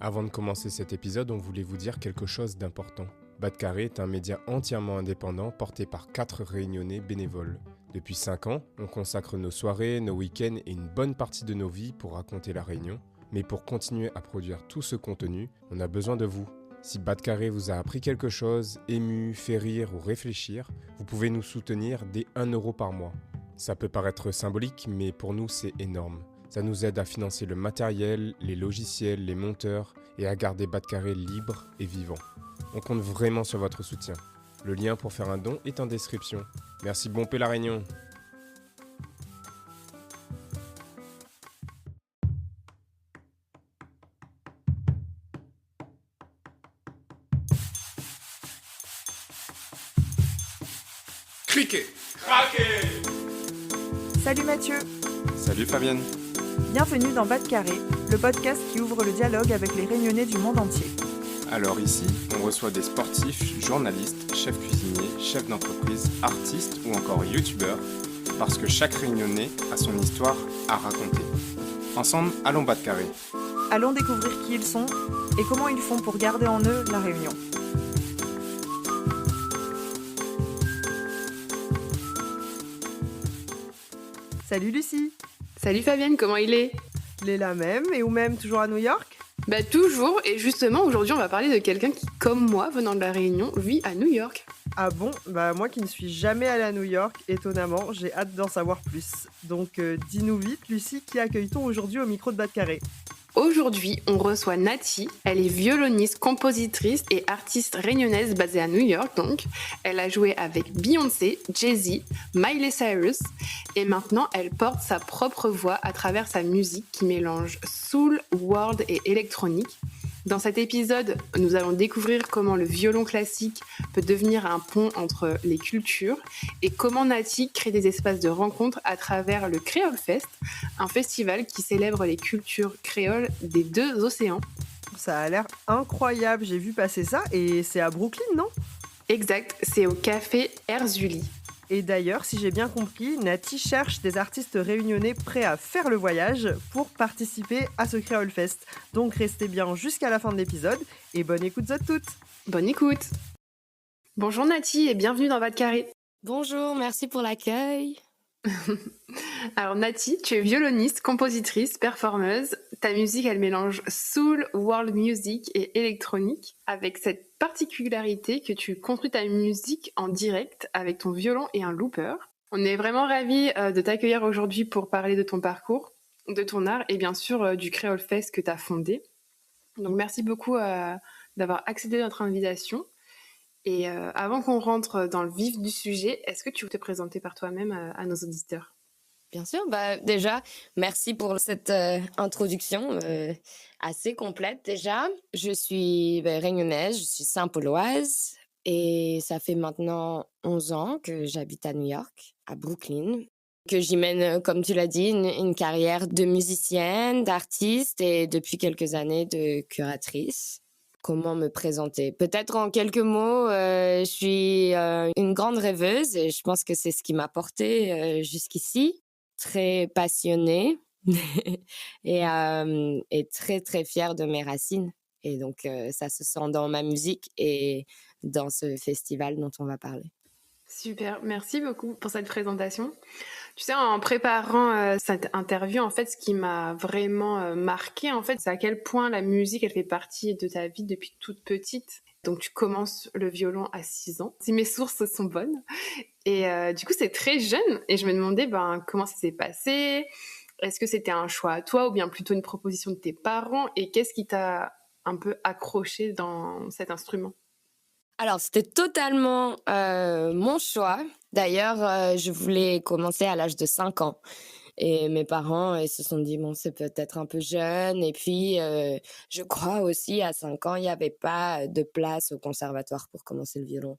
Avant de commencer cet épisode, on voulait vous dire quelque chose d'important. Bas de Carré est un média entièrement indépendant porté par 4 réunionnais bénévoles. Depuis 5 ans, on consacre nos soirées, nos week-ends et une bonne partie de nos vies pour raconter la Réunion. Mais pour continuer à produire tout ce contenu, on a besoin de vous. Si Bas de Carré vous a appris quelque chose, ému, fait rire ou réfléchir, vous pouvez nous soutenir dès 1 € par mois. Ça peut paraître symbolique, mais pour nous c'est énorme. Ça nous aide à financer le matériel, les logiciels, les monteurs et à garder Bas de Carré libre et vivant. On compte vraiment sur votre soutien. Le lien pour faire un don est en description. Merci, bon paix la Réunion. Cliquez. Salut Mathieu, Salut Fabienne. bienvenue dans Bas de Carré, le podcast qui ouvre le dialogue avec les Réunionnais du monde entier. Alors ici, on reçoit des sportifs, journalistes, chefs cuisiniers, chefs d'entreprise, artistes ou encore youtubeurs, parce que chaque Réunionnais a son histoire à raconter. Ensemble, allons Bas de Carré. Allons découvrir qui ils sont et comment ils font pour garder en eux la Réunion. Salut Lucie, Salut Fabienne, comment il est? Léla même et ou même toujours à New York? Bah toujours, et justement aujourd'hui on va parler de quelqu'un qui, comme moi, venant de la Réunion, vit à New York. Ah bon, bah moi qui ne suis jamais allée à New York, étonnamment, j'ai hâte d'en savoir plus. Donc dis-nous vite Lucie, qui accueille-t-on aujourd'hui au micro de Bas de Carré? Aujourd'hui on reçoit Nati, elle est violoniste, compositrice et artiste réunionnaise basée à New York donc. Elle a joué avec Beyoncé, Jay-Z, Miley Cyrus et maintenant elle porte sa propre voix à travers sa musique qui mélange soul, world et électronique. Dans cet épisode, nous allons découvrir comment le violon classique peut devenir un pont entre les cultures et comment Nati crée des espaces de rencontre à travers le Creole Fest, un festival qui célèbre les cultures créoles des deux océans. Ça a l'air incroyable, j'ai vu passer ça et c'est à Brooklyn, non? Exact, c'est au café Erzuli. Et d'ailleurs, si j'ai bien compris, Nati cherche des artistes réunionnais prêts à faire le voyage pour participer à ce Creole Fest. Donc restez bien jusqu'à la fin de l'épisode et bonne écoute à toutes. Bonne écoute. Bonjour Nati et bienvenue dans Bas de Carré. Bonjour, merci pour l'accueil. Alors Nati, tu es violoniste, compositrice, performeuse. Ta musique, elle mélange soul, world music et électronique, avec cette particularité que tu construis ta musique en direct avec ton violon et un looper. On est vraiment ravis de t'accueillir aujourd'hui pour parler de ton parcours, de ton art et bien sûr du Creole Fest que tu as fondé. Donc merci beaucoup d'avoir accédé à notre invitation. Et avant qu'on rentre dans le vif du sujet, est-ce que tu veux te présenter par toi-même à nos auditeurs? Bien sûr, déjà, merci pour cette introduction assez complète déjà. Je suis réunionnaise, je suis Saint-Pauloise et ça fait maintenant 11 ans que j'habite à New York, à Brooklyn, que j'y mène, comme tu l'as dit, une carrière de musicienne, d'artiste et depuis quelques années de curatrice. Comment me présenter? Peut-être en quelques mots, je suis une grande rêveuse et je pense que c'est ce qui m'a portée jusqu'ici. Très passionnée et très, très fière de mes racines. Et donc, ça se sent dans ma musique et dans ce festival dont on va parler. Super, merci beaucoup pour cette présentation. Tu sais, en préparant cette interview, en fait, ce qui m'a vraiment marqué, en fait, c'est à quel point la musique, elle fait partie de ta vie depuis toute petite. Donc, tu commences le violon à 6 ans, si mes sources sont bonnes. Et du coup, c'est très jeune. Et je me demandais comment ça s'est passé. Est-ce que c'était un choix à toi ou bien plutôt une proposition de tes parents? Et qu'est-ce qui t'a un peu accroché dans cet instrument? Alors, c'était totalement mon choix. D'ailleurs, je voulais commencer à l'âge de 5 ans. Et mes parents, ils se sont dit, bon, c'est peut-être un peu jeune. Et puis, je crois aussi, à 5 ans, il n'y avait pas de place au conservatoire pour commencer le violon.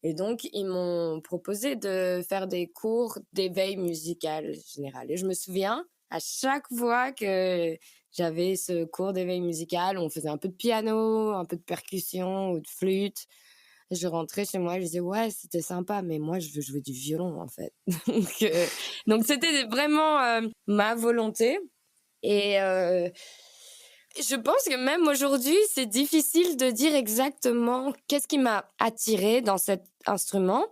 Et donc, ils m'ont proposé de faire des cours d'éveil musical général. Et je me souviens, à chaque fois que j'avais ce cours d'éveil musical, on faisait un peu de piano, un peu de percussion ou de flûte. Je rentrais chez moi, je disais ouais, c'était sympa, mais moi je veux jouer du violon en fait. Donc c'était vraiment ma volonté. Et Je pense que même aujourd'hui, c'est difficile de dire exactement qu'est-ce qui m'a attirée dans cet instrument.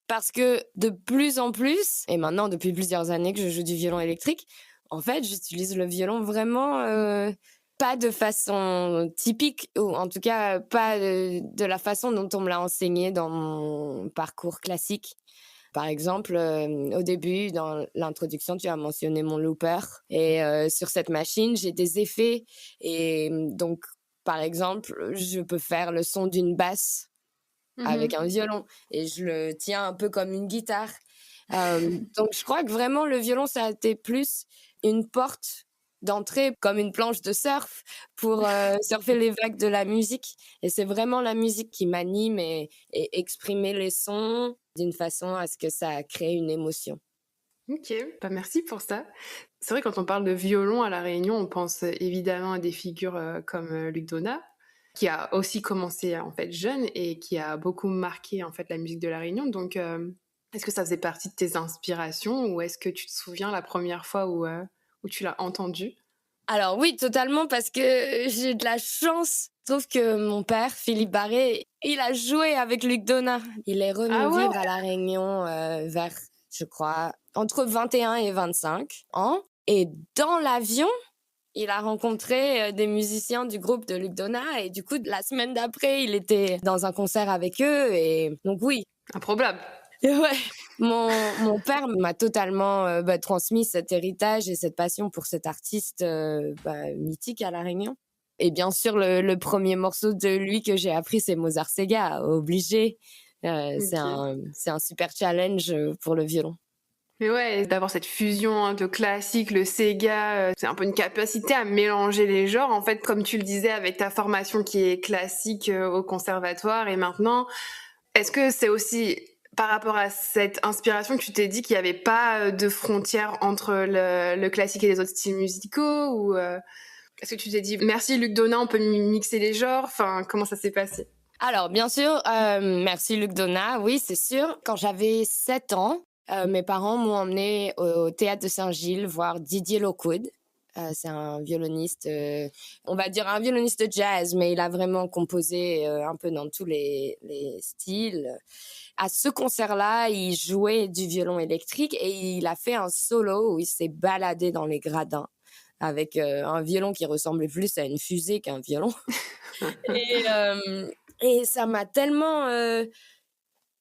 Parce que de plus en plus, et maintenant depuis plusieurs années que je joue du violon électrique, en fait, j'utilise le violon vraiment pas de façon typique, ou en tout cas pas de la façon dont on me l'a enseigné dans mon parcours classique. Par exemple, au début, dans l'introduction, tu as mentionné mon looper. Et sur cette machine, j'ai des effets. Et donc, par exemple, je peux faire le son d'une basse avec un violon. Et je le tiens un peu comme une guitare. Donc, je crois que vraiment, le violon, ça a été plus une porte d'entrée, comme une planche de surf, pour surfer les vagues de la musique. Et c'est vraiment la musique qui m'anime et exprimer les sons d'une façon à ce que ça crée une émotion. Ok, bah merci pour ça. C'est vrai, quand on parle de violon à La Réunion, on pense évidemment à des figures comme Luc Donat, qui a aussi commencé en fait jeune et qui a beaucoup marqué en fait la musique de La Réunion. Donc, est-ce que ça faisait partie de tes inspirations ou est-ce que tu te souviens la première fois où tu l'as entendu? Alors oui, totalement, parce que j'ai de la chance. Je trouve que mon père, Philippe Barré, il a joué avec Luc Donat. Il est revenu Ah ouais? vivre à La Réunion vers, je crois, entre 21 et 25 ans. Et dans l'avion, il a rencontré des musiciens du groupe de Luc Donat. Et du coup, la semaine d'après, il était dans un concert avec eux. Et donc oui. Improbable. Ouais, mon père m'a totalement transmis cet héritage et cette passion pour cet artiste mythique à La Réunion. Et bien sûr, le premier morceau de lui que j'ai appris, c'est Mozart Sega, obligé. C'est un super challenge pour le violon. Mais ouais, d'avoir cette fusion de classique, le Sega, c'est un peu une capacité à mélanger les genres. En fait, comme tu le disais, avec ta formation qui est classique au conservatoire et maintenant, est-ce que c'est aussi par rapport à cette inspiration que tu t'es dit qu'il n'y avait pas de frontière entre le classique et les autres styles musicaux ou est-ce que tu t'es dit merci Luc Donat, on peut mixer les genres? Enfin, comment ça s'est passé? Alors, bien sûr, merci Luc Donat, oui, c'est sûr. Quand j'avais 7 ans, mes parents m'ont emmené au théâtre de Saint-Gilles voir Didier Lockwood. C'est un violoniste, on va dire un violoniste de jazz, mais il a vraiment composé un peu dans tous les styles. À ce concert-là, il jouait du violon électrique et il a fait un solo où il s'est baladé dans les gradins avec un violon qui ressemblait plus à une fusée qu'un violon. Et ça m'a tellement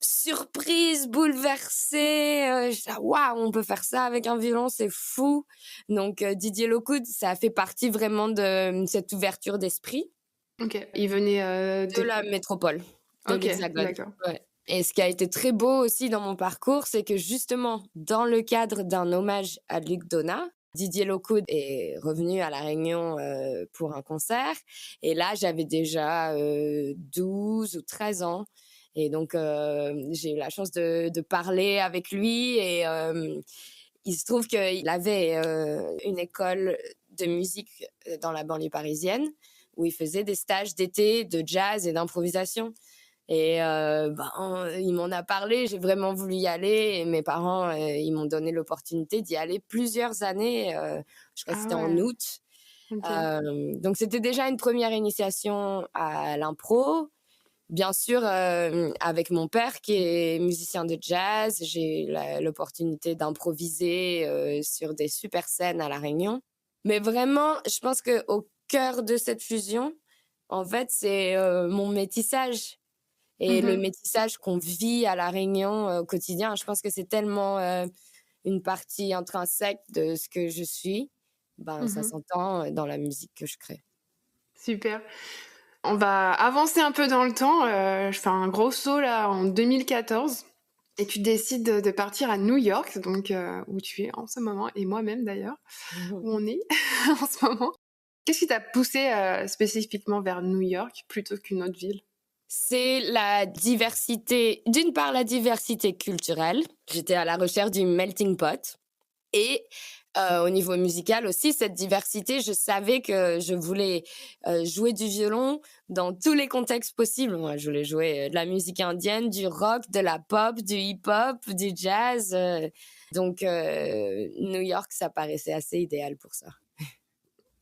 surprise, bouleversée. Waouh, on peut faire ça avec un violon, c'est fou. Donc Didier Lockwood, ça a fait partie vraiment de cette ouverture d'esprit. Ok, il venait de la métropole, de l'Hexagone. D'accord. Ouais. Et ce qui a été très beau aussi dans mon parcours, c'est que justement, dans le cadre d'un hommage à Luc Donat, Didier Lockwood est revenu à La Réunion pour un concert. Et là, j'avais déjà 12 ou 13 ans. Et donc, j'ai eu la chance de parler avec lui. Et il se trouve qu'il avait une école de musique dans la banlieue parisienne où il faisait des stages d'été de jazz et d'improvisation. Et il m'en a parlé, j'ai vraiment voulu y aller et mes parents ils m'ont donné l'opportunité d'y aller plusieurs années, je crois que c'était en août. Donc c'était déjà une première initiation à l'impro. Bien sûr, avec mon père qui est musicien de jazz, j'ai eu l'opportunité d'improviser sur des super scènes à La Réunion. Mais vraiment, je pense qu'au cœur de cette fusion, en fait, c'est mon métissage. Et le métissage qu'on vit à La Réunion au quotidien, je pense que c'est tellement une partie intrinsèque de ce que je suis. Ça s'entend dans la musique que je crée. Super. On va avancer un peu dans le temps. Je fais un gros saut là en 2014 et tu décides de partir à New York, donc où tu es en ce moment, et moi-même d'ailleurs, où on est en ce moment. Qu'est-ce qui t'a poussé spécifiquement vers New York plutôt qu'une autre ville? C'est la diversité, d'une part la diversité culturelle. J'étais à la recherche du melting pot. Et au niveau musical aussi, cette diversité, je savais que je voulais jouer du violon dans tous les contextes possibles. Moi, je voulais jouer de la musique indienne, du rock, de la pop, du hip-hop, du jazz. Donc, New York, ça paraissait assez idéal pour ça.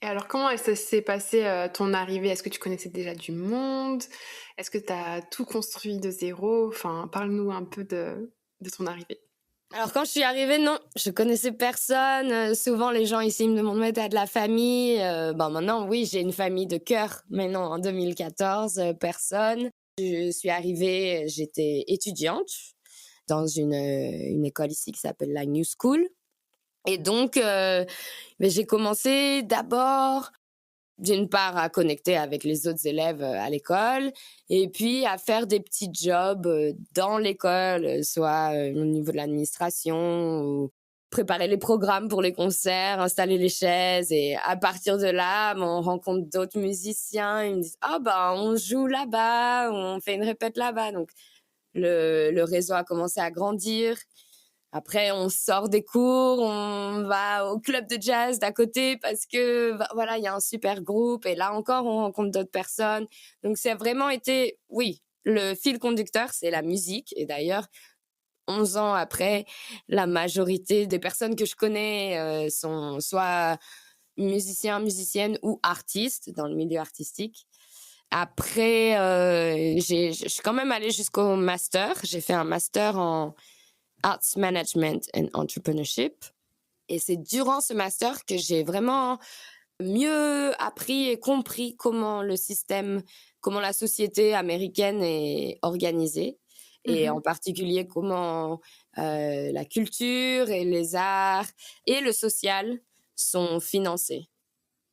Et alors, comment s'est passée ton arrivée? Est-ce que tu connaissais déjà du monde? Est-ce que tu as tout construit de zéro? Enfin, parle-nous un peu de ton arrivée. Alors quand je suis arrivée, non, je connaissais personne. Souvent les gens ici me demandent mais t'as de la famille. Maintenant oui, j'ai une famille de cœur, mais non, en 2014, personne. Je suis arrivée, j'étais étudiante dans une école ici qui s'appelle la New School. Et donc j'ai commencé d'abord d'une part à connecter avec les autres élèves à l'école et puis à faire des petits jobs dans l'école, soit au niveau de l'administration ou préparer les programmes pour les concerts, installer les chaises. Et à partir de là, on rencontre d'autres musiciens. Ils me disent « Ah on joue là-bas, on fait une répète là-bas ». Donc le réseau a commencé à grandir. Après, on sort des cours, on va au club de jazz d'à côté parce que, voilà, il y a un super groupe. Et là encore, on rencontre d'autres personnes. Donc, ça a vraiment été, oui, le fil conducteur, c'est la musique. Et d'ailleurs, 11 ans après, la majorité des personnes que je connais sont soit musiciens, musiciennes ou artistes dans le milieu artistique. Après, je suis quand même allée jusqu'au master. J'ai fait un master en Arts Management and Entrepreneurship. Et c'est durant ce master que j'ai vraiment mieux appris et compris comment le système, comment la société américaine est organisée. Et en particulier comment la culture et les arts et le social sont financés.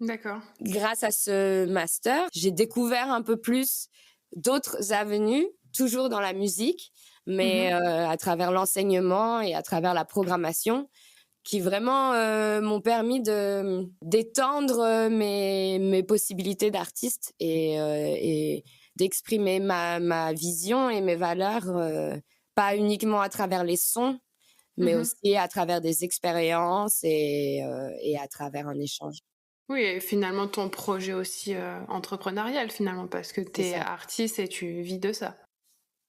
D'accord. Grâce à ce master, j'ai découvert un peu plus d'autres avenues, toujours dans la musique, mais à travers l'enseignement et à travers la programmation, qui vraiment m'ont permis d'étendre mes possibilités d'artiste et d'exprimer ma vision et mes valeurs, pas uniquement à travers les sons, mais aussi à travers des expériences et à travers un échange. Oui, et finalement ton projet aussi entrepreneurial finalement, parce que tu es artiste et tu vis de ça.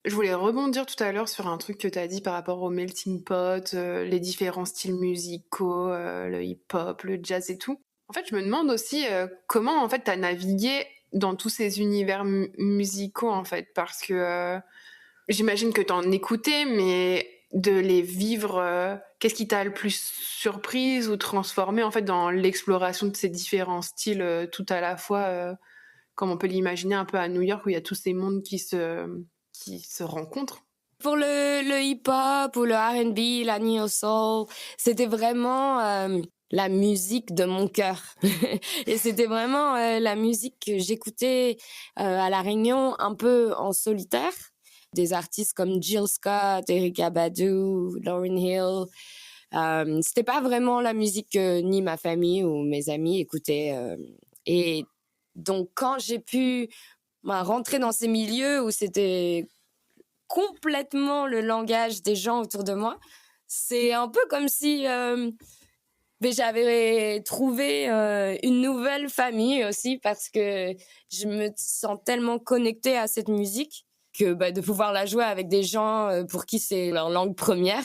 Je voulais rebondir tout à l'heure sur un truc que tu as dit par rapport au melting pot, les différents styles musicaux, le hip-hop, le jazz et tout. En fait, je me demande aussi comment en fait tu as navigué dans tous ces univers musicaux en fait, parce que j'imagine que tu en écoutais, mais de les vivre, qu'est-ce qui t'a le plus surprise ou transformée en fait dans l'exploration de ces différents styles tout à la fois, comme on peut l'imaginer un peu à New York où il y a tous ces mondes qui se rencontrent? Pour le hip-hop ou le R&B, la neo soul, c'était vraiment la musique de mon cœur. Et c'était vraiment la musique que j'écoutais à La Réunion un peu en solitaire. Des artistes comme Jill Scott, Erykah Badu, Lauryn Hill. C'était pas vraiment la musique que ni ma famille ou mes amis écoutaient. Et donc quand j'ai pu rentrer dans ces milieux où c'était complètement le langage des gens autour de moi, c'est un peu comme si j'avais trouvé une nouvelle famille aussi, parce que je me sens tellement connectée à cette musique que de pouvoir la jouer avec des gens pour qui c'est leur langue première.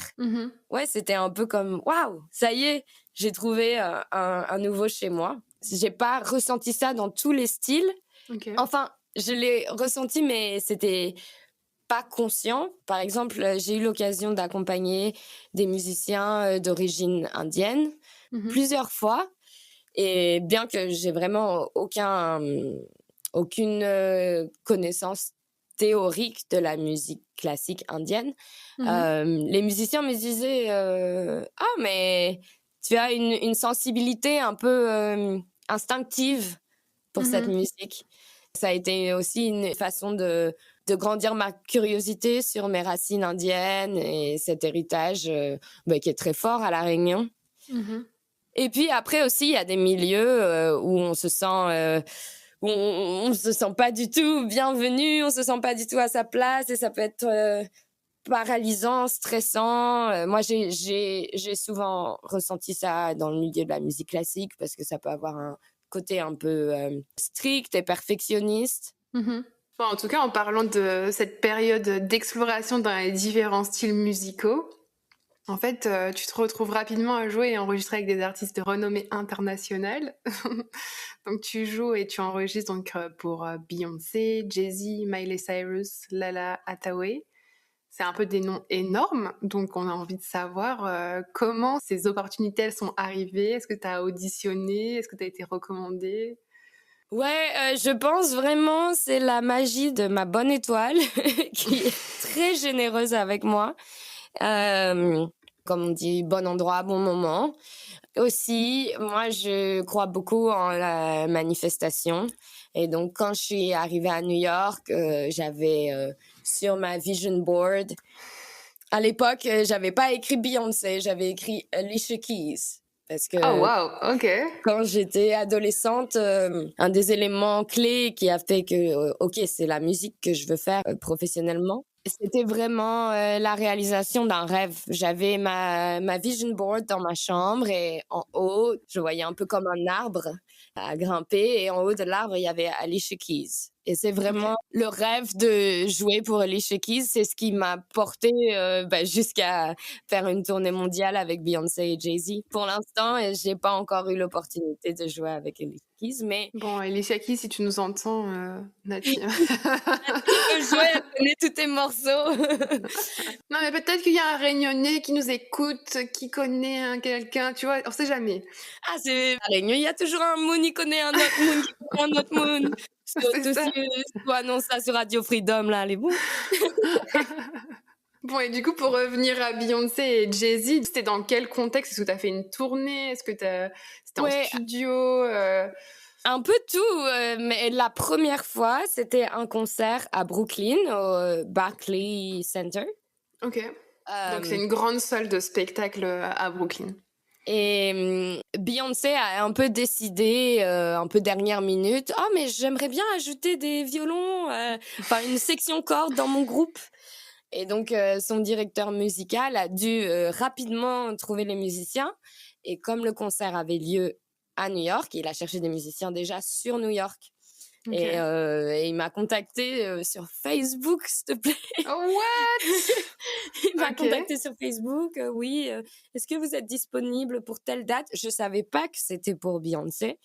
Ouais, c'était un peu comme waouh, ça y est, j'ai trouvé un nouveau chez moi. J'ai pas ressenti ça dans tous les styles. Okay. Enfin, je l'ai ressenti, mais c'était pas conscient. Par exemple, j'ai eu l'occasion d'accompagner des musiciens d'origine indienne plusieurs fois. Et bien que j'ai vraiment aucune connaissance théorique de la musique classique indienne, les musiciens me disaient ah, mais tu as une sensibilité un peu instinctive pour cette musique. Ça a été aussi une façon de grandir ma curiosité sur mes racines indiennes et cet héritage qui est très fort à La Réunion. Et puis après aussi, il y a des milieux où on se sent... où on se sent pas du tout bienvenu, on se sent pas du tout à sa place, et ça peut être paralysant, stressant. Moi, j'ai souvent ressenti ça dans le milieu de la musique classique, parce que ça peut avoir un côté un peu strict et perfectionniste. Enfin, en tout cas, en parlant de cette période d'exploration dans les différents styles musicaux, En fait, tu te retrouves rapidement à jouer et enregistrer avec des artistes de renommée internationale. Donc tu joues et tu enregistres donc, pour Beyoncé, Jay-Z, Miley Cyrus, Lala Hathaway. C'est un peu des noms énormes, donc on a envie de savoir comment ces opportunités elles sont arrivées. Est-ce que tu as auditionné? Est-ce que tu as été recommandée? Ouais, je pense vraiment c'est la magie de ma bonne étoile qui est très généreuse avec moi. Comme on dit, bon endroit, bon moment. Aussi, moi, je crois beaucoup en la manifestation. Et donc, quand je suis arrivée à New York, j'avais sur ma vision board, à l'époque, j'avais pas écrit Beyoncé, j'avais écrit Alicia Keys. Parce que Oh wow, ok. quand j'étais adolescente, un des éléments clés qui a fait que, ok, c'est la musique que je veux faire professionnellement, c'était vraiment la réalisation d'un rêve. J'avais ma vision board dans ma chambre et en haut, je voyais un peu comme un arbre à grimper et en haut de l'arbre, il y avait Alicia Keys. Et c'est vraiment le rêve de jouer pour Alicia Keys. C'est ce qui m'a porté jusqu'à faire une tournée mondiale avec Beyoncé et Jay-Z. Pour l'instant, j'ai pas encore eu l'opportunité de jouer avec Alicia Keys, mais Bon, Alicia Keys, si tu nous entends, Nati. elle peut jouer, elle connaît tous tes morceaux. Non, mais peut-être qu'il y a un Réunionnais qui nous écoute, qui connaît quelqu'un, tu vois, on sait jamais. Ah, c'est la Réunion, il y a toujours un Moon, il connaît un autre Moon, qui connaît un autre Moon. Surtout ça. si tu annonces ça sur Radio Freedom, là, les bons. Bon, et du coup, pour revenir à Beyoncé et Jay-Z, c'était dans quel contexte? Est-ce que tu as fait une tournée? Est-ce que c'était en studio? Un peu tout, mais la première fois, c'était un concert à Brooklyn, au Barclays Center. Ok. Donc, c'est une grande salle de spectacle à Brooklyn. Et Beyoncé a un peu décidé, un peu dernière minute, « Oh, mais j'aimerais bien ajouter des violons, une section cordes dans mon groupe. » Et donc, son directeur musical a dû rapidement trouver les musiciens. Et comme le concert avait lieu à New York, il a cherché des musiciens déjà sur New York. Okay. Et il m'a contacté sur Facebook, s'il te plaît. Oh, what? Il m'a contacté sur Facebook. Oui, est-ce que vous êtes disponible pour telle date? Je savais pas que c'était pour Beyoncé.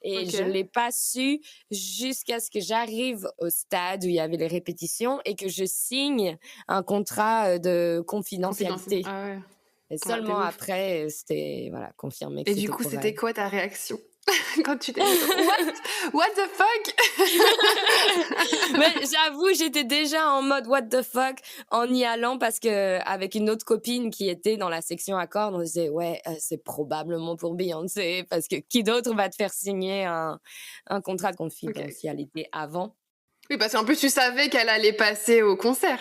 Et je l'ai pas su jusqu'à ce que j'arrive au stade où il y avait les répétitions et que je signe un contrat de confidentialité. Ah ouais. Et seulement après, c'était confirmé que et c'était du coup, pour c'était elle. Quoi ta réaction quand tu t'es dit what the fuck? Mais j'avoue, j'étais déjà en mode what the fuck en y allant parce que avec une autre copine qui était dans la section à cordes, on disait c'est probablement pour Beyoncé parce que qui d'autre va te faire signer un contrat de confidentialité avant? Oui, parce qu'en plus tu savais qu'elle allait passer au concert.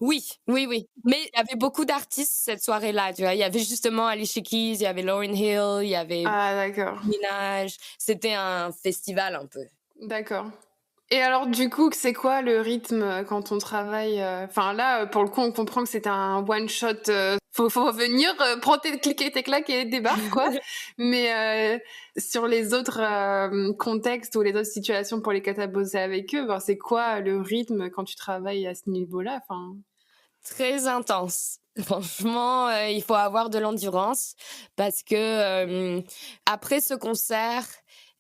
Oui. Mais il y avait beaucoup d'artistes cette soirée-là, tu vois. Il y avait justement Alicia Keys, il y avait Lauryn Hill, il y avait Minaj. C'était un festival un peu. D'accord. Et alors, du coup, c'est quoi le rythme quand on travaille? Enfin, là, pour le coup, on comprend que c'est un one-shot. Faut venir, prendre cliquer tes claques et débarque, quoi. Mais sur les autres contextes ou les autres situations pour lesquelles tu as bossé avec eux, c'est quoi le rythme quand tu travailles à ce niveau-là? Très intense. Franchement, il faut avoir de l'endurance parce que après ce concert,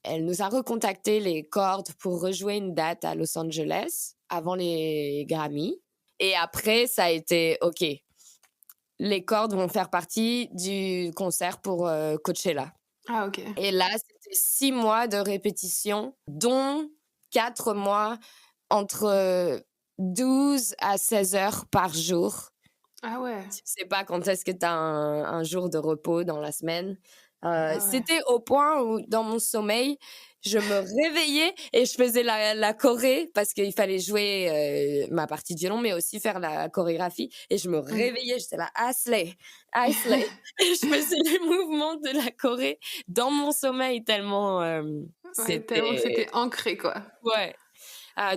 elle nous a recontacté les cordes pour rejouer une date à Los Angeles avant les Grammy. Et après, ça a été OK. Les cordes vont faire partie du concert pour Coachella. Ah, OK. Et là, c'était 6 mois de répétition, dont 4 mois entre 12 à 16 heures par jour. Ah ouais. Tu sais pas quand est-ce que tu as un jour de repos dans la semaine. C'était au point où, dans mon sommeil, je me réveillais et je faisais la choré parce qu'il fallait jouer ma partie de violon, mais aussi faire la chorégraphie. Et je me réveillais, j'étais là, Isley. Et je faisais les mouvements de la choré dans mon sommeil tellement c'était ancré, quoi. Ouais.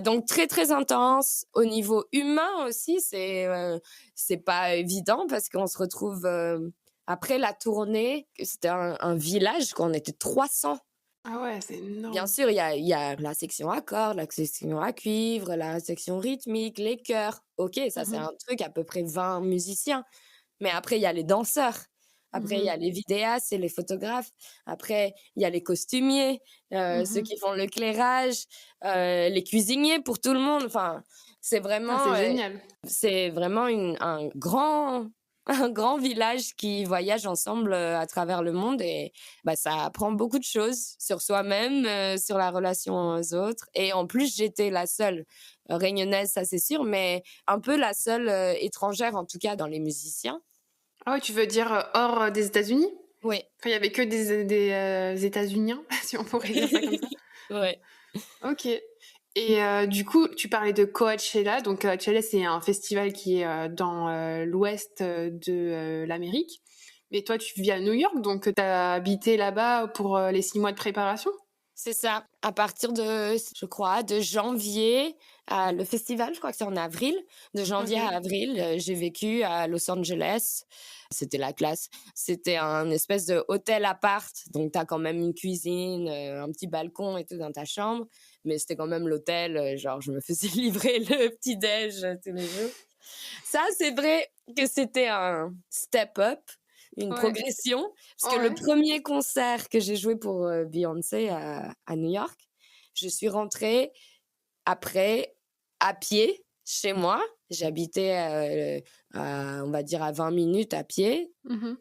Donc très très intense au niveau humain aussi, c'est pas évident parce qu'on se retrouve après la tournée, c'était un village qu'on était 300. Ah ouais, c'est énorme. Bien sûr, il y a la section à cordes, la section à cuivre, la section rythmique, les chœurs. OK, ça c'est un truc à peu près 20 musiciens. Mais après, il y a les danseurs. Après, il y a les vidéastes et les photographes. Après, il y a les costumiers, ceux qui font l'éclairage, les cuisiniers pour tout le monde. Enfin, c'est vraiment, c'est génial. c'est vraiment un grand village qui voyage ensemble à travers le monde et ça apprend beaucoup de choses sur soi-même, sur la relation aux autres. Et en plus, j'étais la seule réunionnaise, ça c'est sûr, mais un peu la seule étrangère, en tout cas dans les musiciens. Ah ouais, tu veux dire hors des États-Unis? Oui. Enfin, il y avait que des États-Uniens, si on pourrait dire ça comme ça. Ouais. Ok. Et du coup, tu parlais de Coachella. Donc, Coachella, c'est un festival qui est dans l'ouest de l'Amérique. Mais toi, tu vis à New York, donc tu as habité là-bas pour les 6 mois de préparation? C'est ça. À partir de, je crois, de janvier, le festival, je crois que c'est en avril. De janvier à avril, j'ai vécu à Los Angeles. C'était la classe. C'était un espèce de hôtel appart. Donc, tu as quand même une cuisine, un petit balcon et tout dans ta chambre. Mais c'était quand même l'hôtel. Genre, je me faisais livrer le petit-déj tous les jours. Ça, c'est vrai que c'était un step-up. Une progression, parce que le premier concert que j'ai joué pour Beyoncé à New York, je suis rentrée après à pied chez moi. J'habitais, on va dire, à 20 minutes à pied.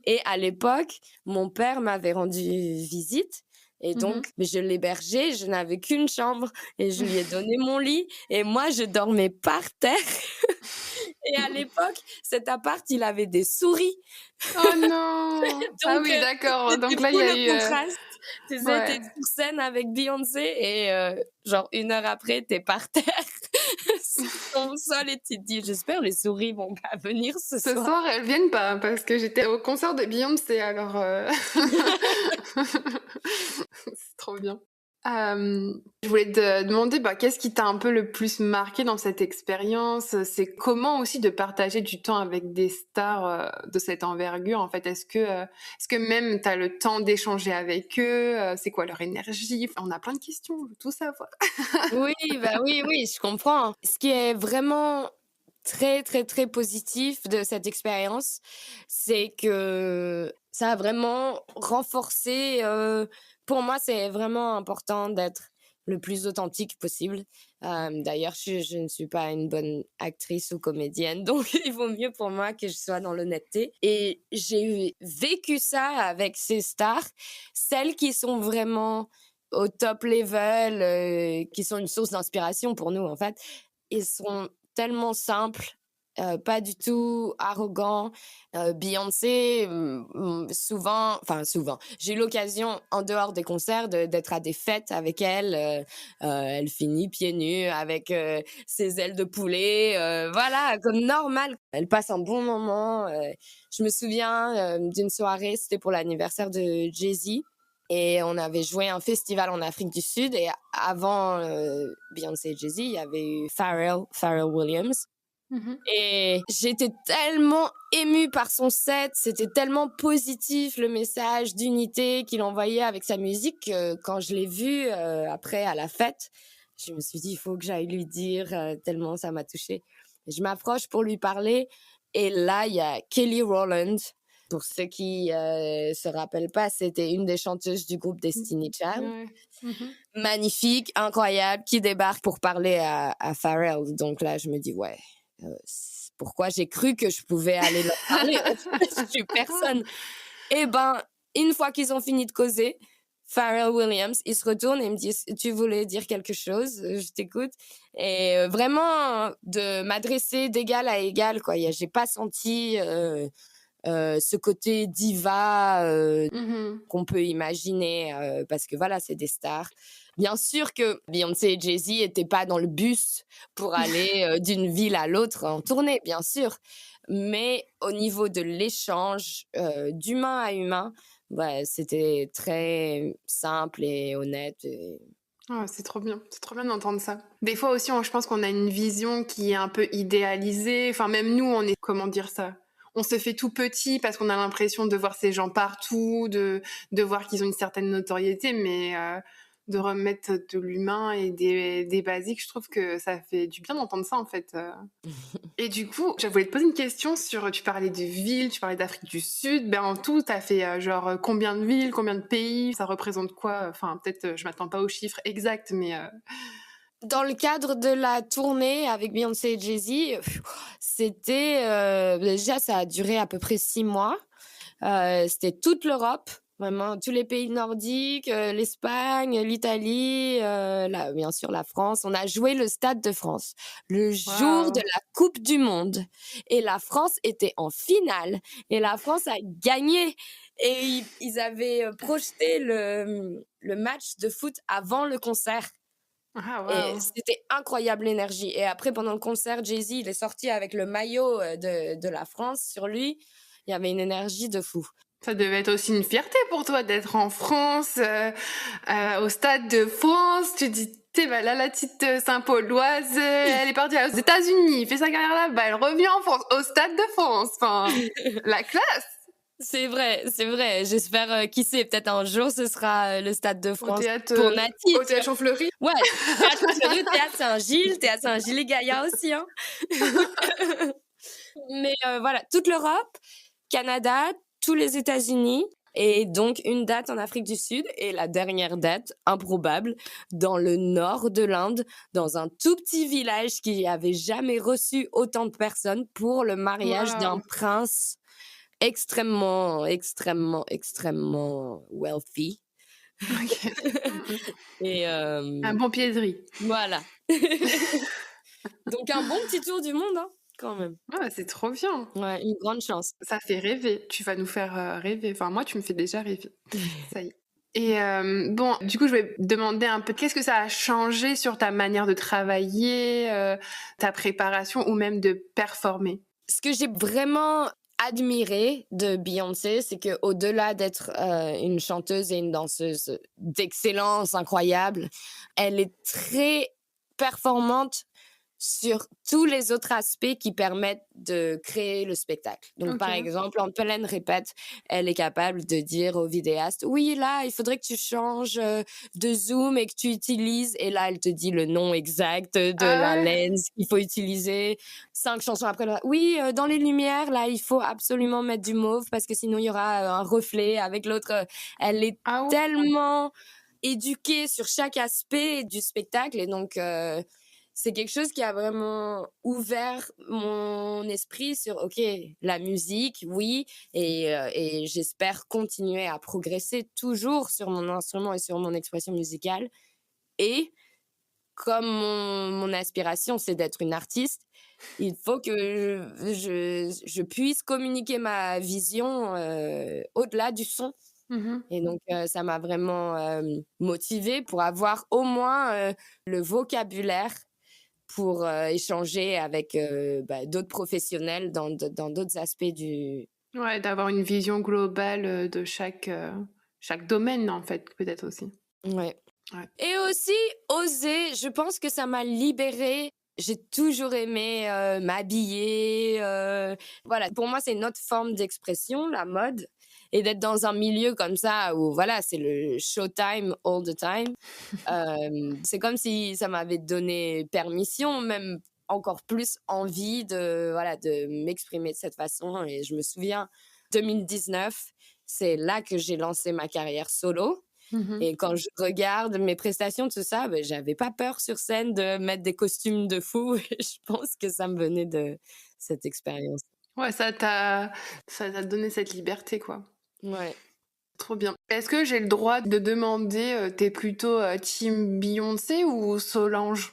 Et à l'époque, mon père m'avait rendu visite. Et donc, je l'hébergeais, je n'avais qu'une chambre et je lui ai donné mon lit. Et moi, je dormais par terre. Et à l'époque, cet appart, il avait des souris. Oh non. Donc, ah oui, d'accord. Donc là, il y a eu... contraste. Tu sais, t'es sur scène avec Beyoncé et genre 1 heure après, t'es par terre sur ton sol et tu te dis, j'espère les souris vont pas venir ce soir. Ce soir, elles viennent pas parce que j'étais au concert de Beyoncé, alors... C'est trop bien. Je voulais te demander, qu'est-ce qui t'a un peu le plus marqué dans cette expérience? C'est comment aussi de partager du temps avec des stars de cette envergure, en fait? Est-ce que même t'as le temps d'échanger avec eux? C'est quoi leur énergie? Enfin, on a plein de questions, on veut tout savoir. Oui, oui, je comprends. Ce qui est vraiment très, très, très positif de cette expérience, c'est que ça a vraiment renforcé... pour moi, c'est vraiment important d'être le plus authentique possible. D'ailleurs, je ne suis pas une bonne actrice ou comédienne, donc il vaut mieux pour moi que je sois dans l'honnêteté. Et j'ai vécu ça avec ces stars, celles qui sont vraiment au top level, qui sont une source d'inspiration pour nous, en fait. Ils sont tellement simples, pas du tout arrogants. Beyoncé, souvent, j'ai eu l'occasion, en dehors des concerts, d'être à des fêtes avec elle. Elle finit pieds nus avec ses ailes de poulet. Voilà, comme normal. Elle passe un bon moment. Je me souviens d'une soirée, c'était pour l'anniversaire de Jay-Z. Et on avait joué un festival en Afrique du Sud. Et avant Beyoncé et Jay-Z, il y avait eu Pharrell Williams. Et j'étais tellement émue par son set, c'était tellement positif le message d'unité qu'il envoyait avec sa musique que quand je l'ai vu après à la fête, je me suis dit il faut que j'aille lui dire tellement ça m'a touchée. Je m'approche pour lui parler et là il y a Kelly Rowland. Pour ceux qui se rappellent pas, c'était une des chanteuses du groupe Destiny Child. Magnifique, incroyable, qui débarque pour parler à Pharrell. Donc là je me dis ouais. Pourquoi j'ai cru que je pouvais aller leur parler? Je suis personne. Et une fois qu'ils ont fini de causer, Pharrell Williams, il se retourne et me dit tu voulais dire quelque chose? Je t'écoute. Et vraiment de m'adresser d'égal à égal, quoi. J'ai pas senti ce côté diva qu'on peut imaginer parce que voilà, c'est des stars. Bien sûr que Beyoncé et Jay-Z n'étaient pas dans le bus pour aller d'une ville à l'autre en tournée, bien sûr. Mais au niveau de l'échange d'humain à humain, c'était très simple et honnête. Oh, c'est trop bien d'entendre ça. Des fois aussi, je pense qu'on a une vision qui est un peu idéalisée. Enfin, même nous, on est, comment dire ça? On se fait tout petit parce qu'on a l'impression de voir ces gens partout, de voir qu'ils ont une certaine notoriété, mais de remettre de l'humain et des basiques. Je trouve que ça fait du bien d'entendre ça, en fait. Et du coup, je voulais te poser une question sur, tu parlais de villes, tu parlais d'Afrique du Sud. En tout, t'as fait genre combien de villes, combien de pays? Ça représente quoi? Enfin, peut-être, je m'attends pas aux chiffres exacts, mais... Dans le cadre de la tournée avec Beyoncé et Jay-Z, c'était... déjà, ça a duré à peu près 6 mois. C'était toute l'Europe, vraiment tous les pays nordiques, l'Espagne, l'Italie, bien sûr la France. On a joué le Stade de France le jour de la Coupe du Monde. Et la France était en finale. Et la France a gagné. Et ils avaient projeté le match de foot avant le concert. Et c'était incroyable l'énergie. Et après, pendant le concert, Jay-Z, il est sorti avec le maillot de la France sur lui. Il y avait une énergie de fou. Ça devait être aussi une fierté pour toi d'être en France, au Stade de France. Tu dis, là, la petite Saint-Pauloise, elle est partie aux États-Unis, fait sa carrière là-bas, elle revient en France, au Stade de France. Enfin, la classe. C'est vrai. J'espère, qui sait, peut-être un jour, ce sera le Stade de France pour Nati. Au Théâtre Champfleury. Ouais, Théâtre Champfleury, Théâtre Saint-Gilles, Théâtre Saint-Gilles-et-Gaillard aussi. Hein. Mais voilà, toute l'Europe, Canada, tous les États-Unis, et donc une date en Afrique du Sud, et la dernière date, improbable, dans le nord de l'Inde, dans un tout petit village qui n'avait jamais reçu autant de personnes pour le mariage d'un prince extrêmement wealthy. Okay. Et un bon pied de riz. Voilà. Donc un bon petit tour du monde, hein, quand même. Ouais, c'est trop bien. Ouais, une grande chance. Ça fait rêver. Tu vas nous faire rêver. Enfin, moi, tu me fais déjà rêver. Ça y est. Et bon, du coup, je vais demander un peu, qu'est-ce que ça a changé sur ta manière de travailler, ta préparation ou même de performer? Ce que j'ai vraiment admiré de Beyoncé, c'est que au-delà d'être une chanteuse et une danseuse d'excellence incroyable, elle est très performante sur tous les autres aspects qui permettent de créer le spectacle. Donc, par exemple, en pleine répète, elle est capable de dire au vidéaste, oui, là, il faudrait que tu changes de zoom et que tu utilises, et là, elle te dit le nom exact de la lens qu'il faut utiliser. 5 chansons après, oui, dans les lumières, là, il faut absolument mettre du mauve parce que sinon, il y aura un reflet avec l'autre. Elle est tellement éduquée sur chaque aspect du spectacle, et donc... c'est quelque chose qui a vraiment ouvert mon esprit sur, OK, la musique, oui, et j'espère continuer à progresser toujours sur mon instrument et sur mon expression musicale. Et comme mon aspiration, c'est d'être une artiste, il faut que je puisse communiquer ma vision au-delà du son. Et donc, ça m'a vraiment motivée pour avoir au moins le vocabulaire pour échanger avec d'autres professionnels dans d'autres aspects du... Ouais, d'avoir une vision globale de chaque domaine, en fait, peut-être aussi. Ouais. Et aussi, oser, je pense que ça m'a libérée. J'ai toujours aimé m'habiller. Voilà, pour moi, c'est une autre forme d'expression, la mode. Et d'être dans un milieu comme ça où, voilà, c'est le showtime all the time. C'est comme si ça m'avait donné permission, même encore plus envie de m'exprimer de cette façon. Et je me souviens, 2019, c'est là que j'ai lancé ma carrière solo. Et quand je regarde mes prestations, tout ça, j'avais pas peur sur scène de mettre des costumes de fou. Je pense que ça me venait de cette expérience. Ouais, ça t'a donné cette liberté, quoi. Ouais. Trop bien. Est-ce que j'ai le droit de demander, t'es plutôt team Beyoncé ou Solange?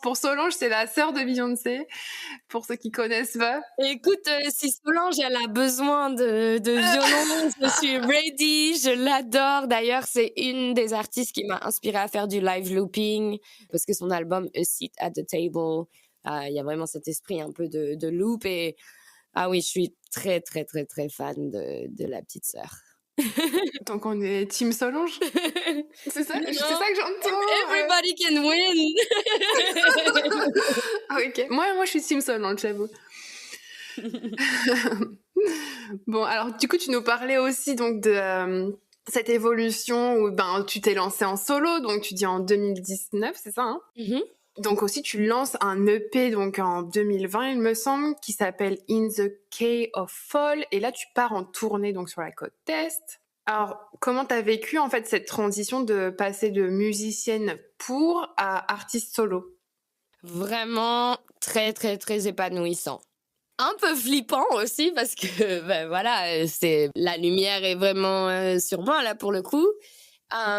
Pour Solange, c'est la sœur de Beyoncé, pour ceux qui connaissent pas. Écoute, si Solange, elle a besoin de violon, je suis ready, je l'adore. D'ailleurs, c'est une des artistes qui m'a inspirée à faire du live looping, parce que son album A Seat at the Table, il y a vraiment cet esprit un peu de loop. Et ah oui, je suis très, très, très, très fan de la petite sœur. Donc on est team Solange? C'est ça que j'entends. Everybody can win. Ok, moi je suis team Solange, j'avoue. Bon, alors du coup, tu nous parlais aussi donc de cette évolution où tu t'es lancé en solo, donc tu dis en 2019, c'est ça, hein? Mhm. Donc aussi, tu lances un EP donc en 2020, il me semble, qui s'appelle In the Key of Fall. Et là, tu pars en tournée donc sur la côte Est. Alors, comment t'as vécu en fait cette transition de passer de musicienne à artiste solo? Vraiment très, très, très épanouissant. Un peu flippant aussi parce que voilà, la lumière est vraiment sur moi là pour le coup.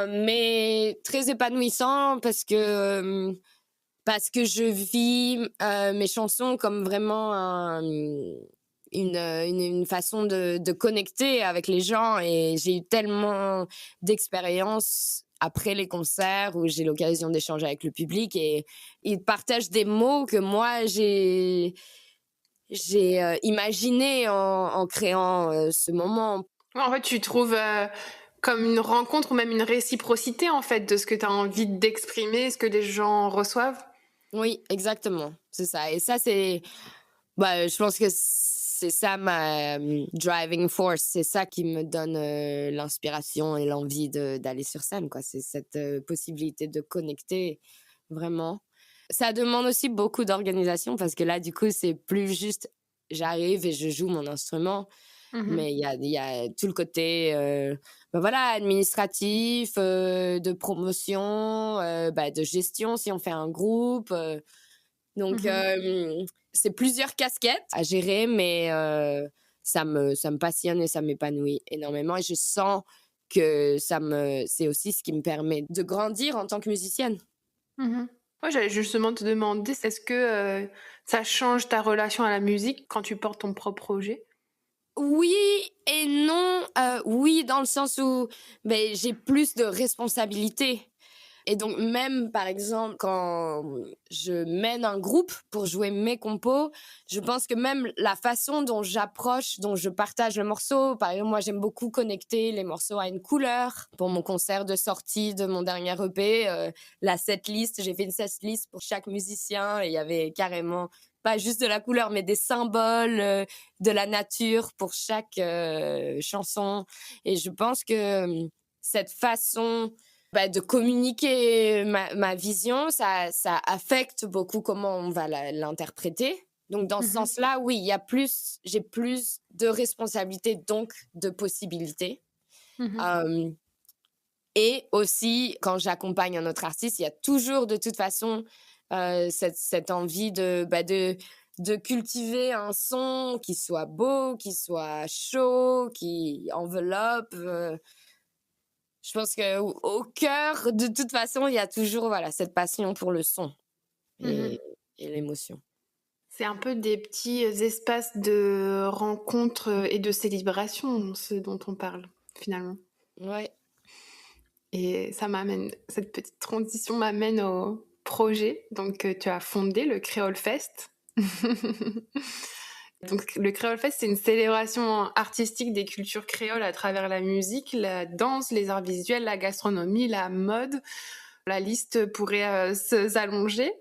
Mais très épanouissant parce que je vis mes chansons comme vraiment une façon de connecter avec les gens, et j'ai eu tellement d'expériences après les concerts où j'ai l'occasion d'échanger avec le public et ils partagent des mots que moi j'ai imaginé en créant ce moment. Ouais, en fait, tu trouves comme une rencontre ou même une réciprocité en fait de ce que tu as envie d'exprimer, ce que les gens reçoivent. Oui, exactement, c'est ça. Et ça, je pense que c'est ça ma driving force. C'est ça qui me donne l'inspiration et l'envie d'aller sur scène, quoi. C'est cette possibilité de connecter vraiment. Ça demande aussi beaucoup d'organisation parce que là, du coup, c'est plus juste j'arrive et je joue mon instrument. Mais il y a tout le côté administratif, de promotion, de gestion si on fait un groupe. Donc, c'est plusieurs casquettes à gérer, mais ça me passionne et ça m'épanouit énormément. Et je sens que c'est aussi ce qui me permet de grandir en tant que musicienne. Ouais, j'allais justement te demander, est-ce que ça change ta relation à la musique quand tu portes ton propre projet? Oui et non. Oui, dans le sens où j'ai plus de responsabilités. Et donc même, par exemple, quand je mène un groupe pour jouer mes compos, je pense que même la façon dont j'approche, dont je partage le morceau, par exemple, moi j'aime beaucoup connecter les morceaux à une couleur. Pour mon concert de sortie de mon dernier EP, la setlist, j'ai fait une setlist pour chaque musicien et il y avait carrément pas juste de la couleur, mais des symboles, de la nature pour chaque chanson. Et je pense que cette façon de communiquer ma vision, ça affecte beaucoup comment on va l'interpréter. Donc, dans ce sens-là, oui, j'ai plus de responsabilités, donc de possibilités. Et aussi, quand j'accompagne un autre artiste, il y a toujours de toute façon cette envie de cultiver un son qui soit beau, qui soit chaud, qui enveloppe. Je pense qu'au cœur, de toute façon, il y a toujours cette passion pour le son et l'émotion. C'est un peu des petits espaces de rencontre et de célébration, ce dont on parle, finalement. Ouais. Et cette petite transition m'amène au projet. Donc, tu as fondé le Créole Fest. Donc, le Créole Fest, c'est une célébration artistique des cultures créoles à travers la musique, la danse, les arts visuels, la gastronomie, la mode. La liste pourrait s'allonger.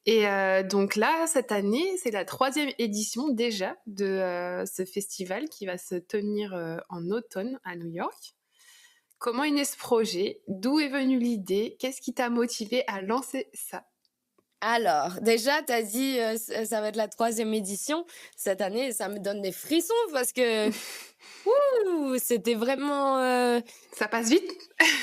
Et donc là, cette année, c'est la 3e édition déjà de ce festival qui va se tenir en automne à New York. Comment est né ce projet? D'où est venue l'idée? Qu'est-ce qui t'a motivé à lancer ça? Alors, déjà, tu as dit ça va être la 3e édition cette année. Ça me donne des frissons parce que c'était vraiment... Ça passe vite?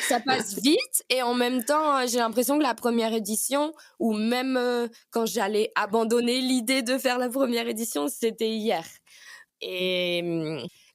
Ça passe vite et en même temps, j'ai l'impression que la première édition, ou même quand j'allais abandonner l'idée de faire la première édition, c'était hier. Et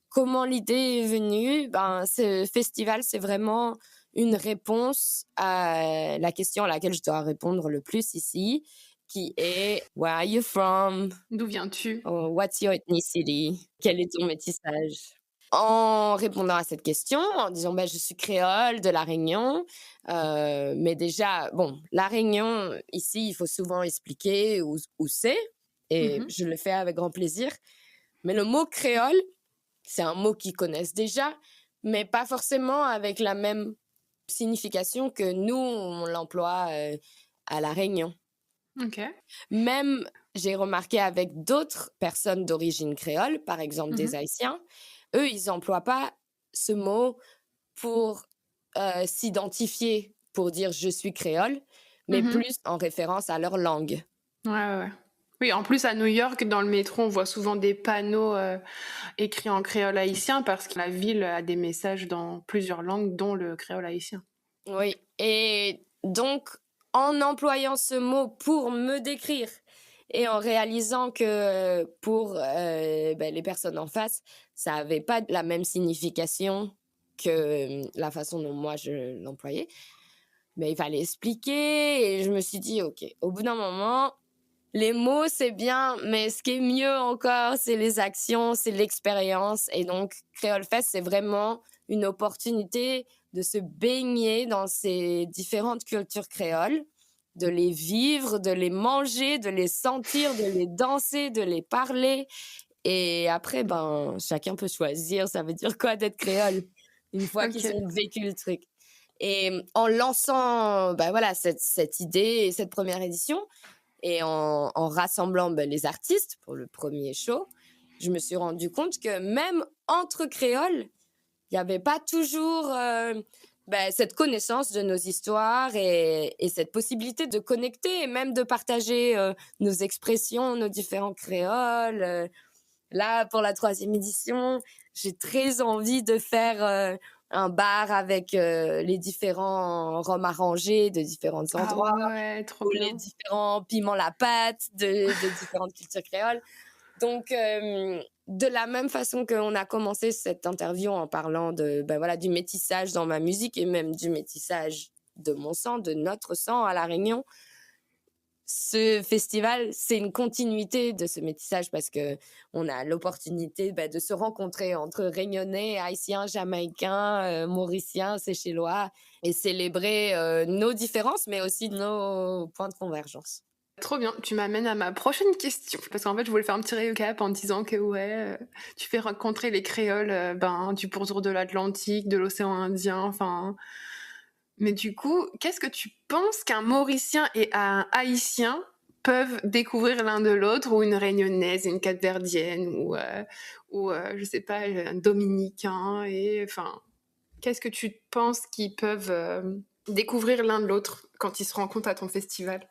comment l'idée est venue? Ce festival, c'est vraiment une réponse à la question à laquelle je dois répondre le plus ici, qui est « Where are you from? D'où viens-tu? What's your ethnicity? Quel est ton métissage ?» En répondant à cette question, en disant je suis créole de La Réunion, mais déjà, La Réunion, ici, il faut souvent expliquer où c'est, et je le fais avec grand plaisir. Mais le mot créole, c'est un mot qu'ils connaissent déjà, mais pas forcément avec la même signification que nous, on l'emploie à La Réunion. Ok. Même, j'ai remarqué avec d'autres personnes d'origine créole, par exemple des Haïtiens, eux, ils n'emploient pas ce mot pour s'identifier, pour dire je suis créole, mais plus en référence à leur langue. Ouais. Oui, en plus à New York, dans le métro, on voit souvent des panneaux écrits en créole haïtien parce que la ville a des messages dans plusieurs langues, dont le créole haïtien. Oui, et donc en employant ce mot pour me décrire et en réalisant que pour les personnes en face, ça n'avait pas la même signification que la façon dont moi je l'employais, mais il fallait expliquer et je me suis dit, ok, au bout d'un moment, les mots c'est bien, mais ce qui est mieux encore, c'est les actions, c'est l'expérience. Et donc, Créole Fest, c'est vraiment une opportunité de se baigner dans ces différentes cultures créoles, de les vivre, de les manger, de les sentir, de les danser, de les parler. Et après, chacun peut choisir, ça veut dire quoi d'être créole, une fois qu'ils ont vécu le truc. Et en lançant cette idée et cette première édition, et en rassemblant les artistes pour le premier show, je me suis rendu compte que même entre créoles, il n'y avait pas toujours cette connaissance de nos histoires et cette possibilité de connecter et même de partager nos expressions, nos différents créoles. Là, pour la 3e édition, j'ai très envie de faire un bar avec les différents rhums arrangés de différents endroits, trop bien. les différents piments la pâte de différentes cultures créoles. Donc, de la même façon qu'on a commencé cette interview en parlant du métissage dans ma musique et même du métissage de mon sang, de notre sang à La Réunion, ce festival, c'est une continuité de ce métissage parce qu'on a l'opportunité de se rencontrer entre Réunionnais, Haïtiens, Jamaïcains, Mauriciens, Seychellois et célébrer nos différences, mais aussi nos points de convergence. Trop bien, tu m'amènes à ma prochaine question. Parce qu'en fait, je voulais faire un petit récap en disant que tu fais rencontrer les créoles du pourtour de l'Atlantique, de l'océan Indien, enfin... Mais du coup, qu'est-ce que tu penses qu'un Mauricien et un Haïtien peuvent découvrir l'un de l'autre, ou une Réunionnaise et une Capverdienne, ou je sais pas, un Dominicain, et enfin... Qu'est-ce que tu penses qu'ils peuvent découvrir l'un de l'autre quand ils se rencontrent à ton festival ?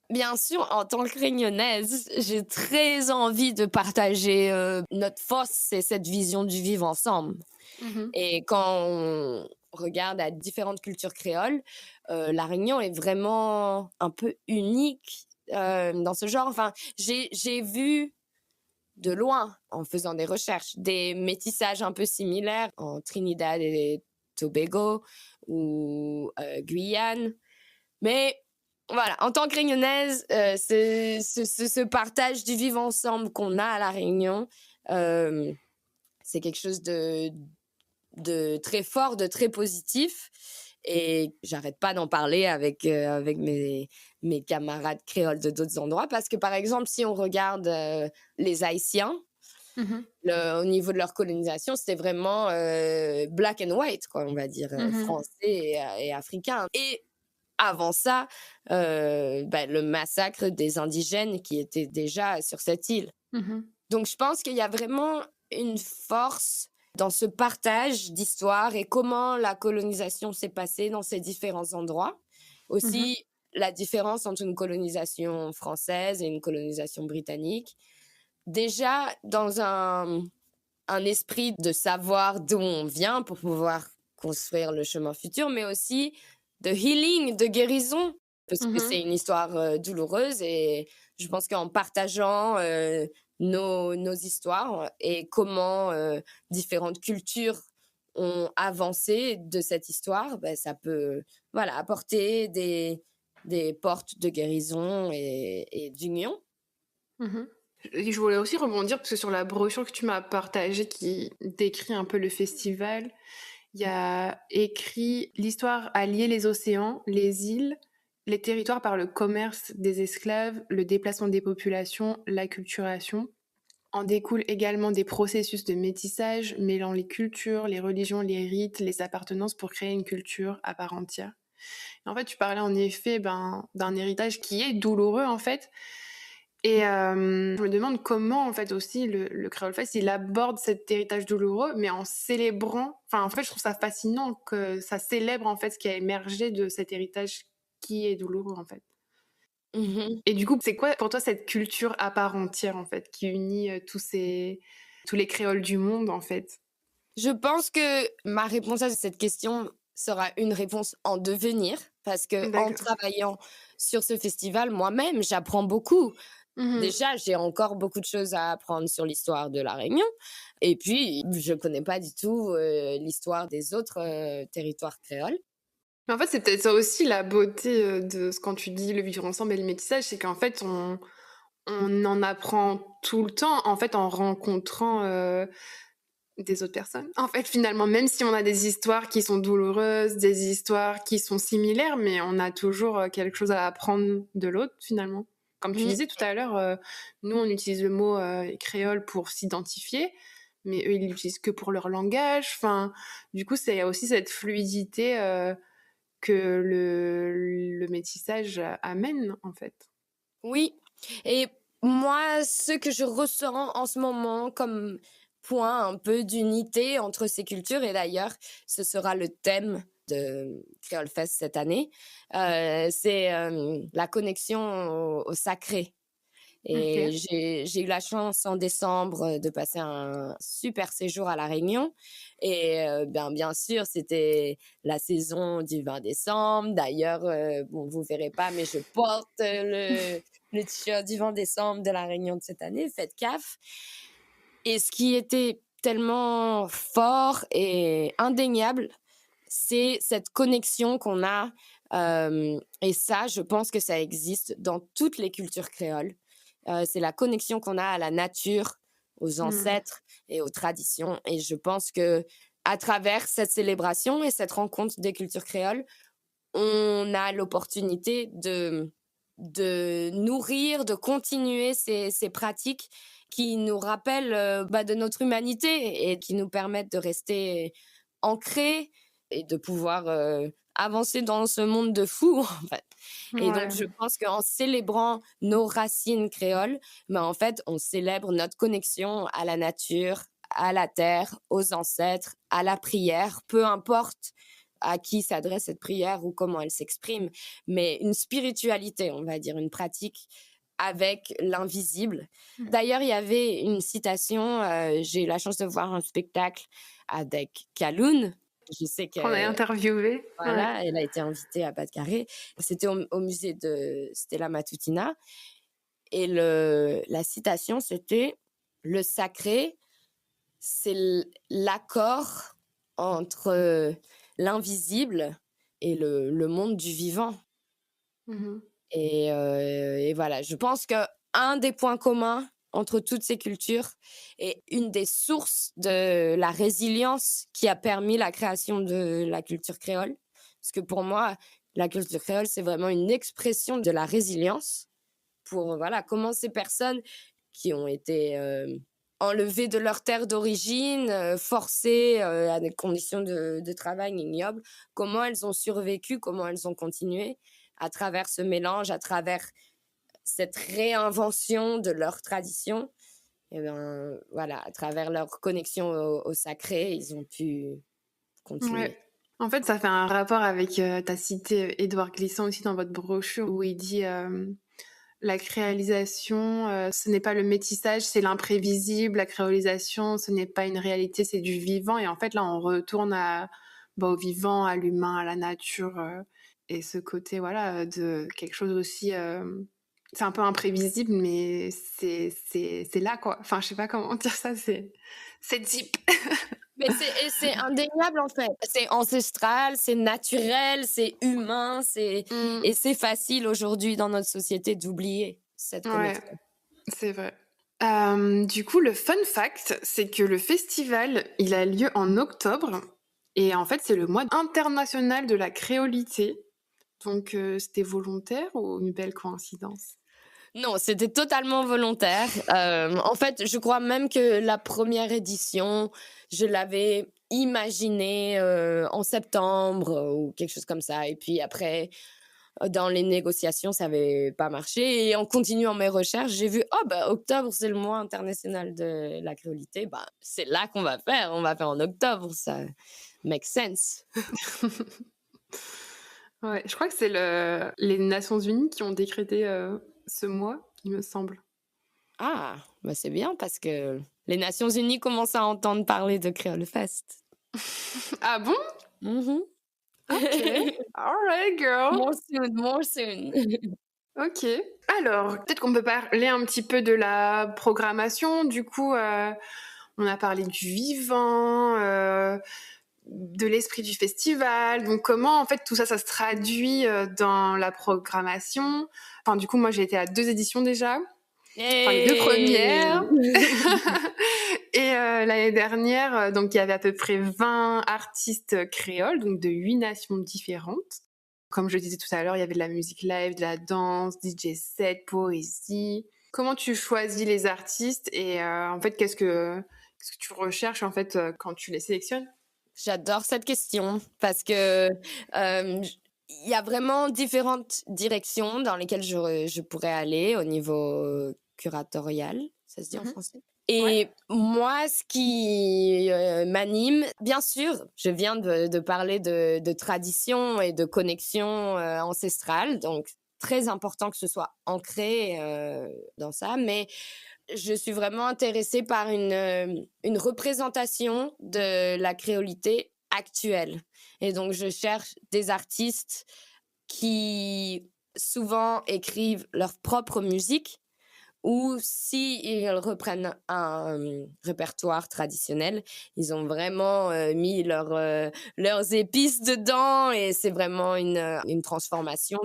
Bien sûr, en tant que Réunionnaise, j'ai très envie de partager notre force, c'est cette vision du vivre ensemble. Et quand on regarde à différentes cultures créoles, La Réunion est vraiment un peu unique dans ce genre. Enfin, j'ai vu de loin, en faisant des recherches, des métissages un peu similaires en Trinidad et Tobago ou Guyane. Mais voilà, en tant que Réunionnaise, c'est ce partage du vivre ensemble qu'on a à La Réunion, c'est quelque chose de très fort, de très positif. Et j'arrête pas d'en parler avec mes camarades créoles de d'autres endroits. Parce que, par exemple, si on regarde les Haïtiens, au niveau de leur colonisation, c'était vraiment black and white, quoi, on va dire, français et africain. Et avant ça, le massacre des indigènes qui étaient déjà sur cette île. Donc, je pense qu'il y a vraiment une force dans ce partage d'histoire et comment la colonisation s'est passée dans ces différents endroits. Aussi, la différence entre une colonisation française et une colonisation britannique. Déjà, dans un esprit de savoir d'où on vient pour pouvoir construire le chemin futur, mais aussi de healing, de guérison, parce que c'est une histoire douloureuse et je pense qu'en partageant nos histoires et comment différentes cultures ont avancé de cette histoire, ça peut apporter des portes de guérison et d'union. Je voulais aussi rebondir parce que sur la brochure que tu m'as partagée qui décrit un peu le festival, il y a écrit « L'histoire a lié les océans, les îles, les territoires par le commerce des esclaves, le déplacement des populations, l'acculturation. En découlent également des processus de métissage mêlant les cultures, les religions, les rites, les appartenances pour créer une culture à part entière. Et en fait, tu parlais en effet d'un héritage qui est douloureux, en fait. Et je me demande comment, en fait, aussi, le Creole Fest, il aborde cet héritage douloureux, mais en célébrant... Enfin, en fait, je trouve ça fascinant que ça célèbre, en fait, ce qui a émergé de cet héritage qui est douloureux, en fait. Mmh. Et du coup, c'est quoi pour toi cette culture à part entière, en fait, qui unit tous les créoles du monde, en fait? Je pense que ma réponse à cette question sera une réponse en devenir parce qu'en D'accord. travaillant sur ce festival, moi-même, j'apprends beaucoup. Mmh. Déjà, j'ai encore beaucoup de choses à apprendre sur l'histoire de La Réunion et puis je connais pas du tout, l'histoire des autres, territoires créoles. Mais en fait, c'est peut-être ça aussi la beauté, de ce quand tu dis le vivre ensemble et le métissage, c'est qu'en fait, on en apprend tout le temps, en fait, en rencontrant, des autres personnes. En fait, finalement, même si on a des histoires qui sont douloureuses, des histoires qui sont similaires, mais on a toujours, quelque chose à apprendre de l'autre, finalement. Comme tu Mmh. disais tout à l'heure, nous, on utilise le mot, créole pour s'identifier, mais eux, ils l'utilisent que pour leur langage. Enfin, du coup, c'est aussi cette fluidité, que le métissage amène, en fait. Oui, et moi, ce que je ressens en ce moment comme point un peu d'unité entre ces cultures, et d'ailleurs, ce sera le thème de Creole Fest cette année, c'est la connexion au sacré. Et OK. j'ai eu la chance en décembre de passer un super séjour à La Réunion. Et bien sûr, c'était la saison du 20 décembre. D'ailleurs, bon, vous verrez pas, mais je porte le t-shirt du 20 décembre de La Réunion de cette année, fête CAF. Et ce qui était tellement fort et indéniable, c'est cette connexion qu'on a. Et ça, je pense que ça existe dans toutes les cultures créoles. C'est la connexion qu'on a à la nature, aux Mmh. ancêtres et aux traditions. Et je pense que à travers cette célébration et cette rencontre des cultures créoles, on a l'opportunité de nourrir, de continuer ces pratiques qui nous rappellent de notre humanité et qui nous permettent de rester ancrés et de pouvoir avancer dans ce monde de fous, en fait. Et donc, je Ouais. pense qu'en célébrant nos racines créoles, en fait, on célèbre notre connexion à la nature, à la terre, aux ancêtres, à la prière, peu importe à qui s'adresse cette prière ou comment elle s'exprime, mais une spiritualité, on va dire, une pratique avec l'invisible. Mmh. D'ailleurs, il y avait une citation, j'ai eu la chance de voir un spectacle avec Kaloun. Je sais Qu'on a que interviewé. Ouais. voilà, elle a été invitée à Batcarré. C'était au musée de Stella Matutina et la citation, c'était: «Le sacré, c'est l'accord entre l'invisible et le monde du vivant». Mmh. Et voilà, je pense qu'un des points communs entre toutes ces cultures et une des sources de la résilience qui a permis la création de la culture créole, parce que pour moi, la culture créole, c'est vraiment une expression de la résilience pour, voilà, comment ces personnes qui ont été enlevées de leur terre d'origine, forcées à des conditions de travail ignobles, comment elles ont survécu, comment elles ont continué à travers ce mélange, à travers cette réinvention de leur tradition. Et bien, voilà, à travers leur connexion au sacré, ils ont pu Ouais. continuer. En fait, ça fait un rapport avec, tu as cité, Édouard Glissant aussi dans votre brochure où il dit, «La créolisation, ce n'est pas le métissage, c'est l'imprévisible. La créolisation, ce n'est pas une réalité, c'est du vivant» et en fait, là, on retourne au vivant, à l'humain, à la nature, et ce côté, voilà, de quelque chose aussi, c'est un peu imprévisible, mais c'est là, quoi. Enfin, je sais pas comment dire ça, c'est deep. Mais c'est indéniable en fait. C'est ancestral, c'est naturel, c'est humain, Mmh. et c'est facile aujourd'hui dans notre société d'oublier cette Ouais, connexion. c'est vrai. Du coup, le fun fact, c'est que le festival, il a lieu en octobre et en fait, c'est le mois international de la créolité. Donc, c'était volontaire ou une belle coïncidence? Non, c'était totalement volontaire. En fait, je crois même que la première édition, je l'avais imaginé en septembre ou quelque chose comme ça. Et puis après, dans les négociations, ça n'avait pas marché. Et en continuant mes recherches, j'ai vu, octobre, c'est le mois international de la créolité. C'est là qu'on va faire. On va faire en octobre. Ça make sense. Ouais, je crois que c'est les Nations Unies qui ont décrété ce mois, il me semble. Ah, c'est bien parce que les Nations Unies commencent à entendre parler de Creole Fest. Ah bon? Mm-hmm. Ok. All right, girl. More soon. Ok. Alors, peut-être qu'on peut parler un petit peu de la programmation. Du coup, on a parlé du vivant, de l'esprit du festival. Donc, comment, en fait, tout ça, ça se traduit dans la programmation? Enfin, du coup, moi, j'ai été à 2 éditions déjà. Enfin, les 2 premières. Et l'année dernière, donc, il y avait à peu près 20 artistes créoles, donc de 8 nations différentes. Comme je disais tout à l'heure, il y avait de la musique live, de la danse, DJ set, poésie. Comment tu choisis les artistes et en fait, qu'est-ce que tu recherches en fait quand tu les sélectionnes? J'adore cette question parce que il y a vraiment différentes directions dans lesquelles je pourrais aller au niveau curatorial, ça se dit en français. Et moi, ce qui m'anime, bien sûr, je viens de parler de tradition et de connexion ancestrale, donc très important que ce soit ancré dans ça, mais je suis vraiment intéressée par une représentation de la créolité actuelle. Et donc, je cherche des artistes qui souvent écrivent leur propre musique, ou s'ils reprennent un répertoire traditionnel, ils ont vraiment mis leurs épices dedans et c'est vraiment une transformation,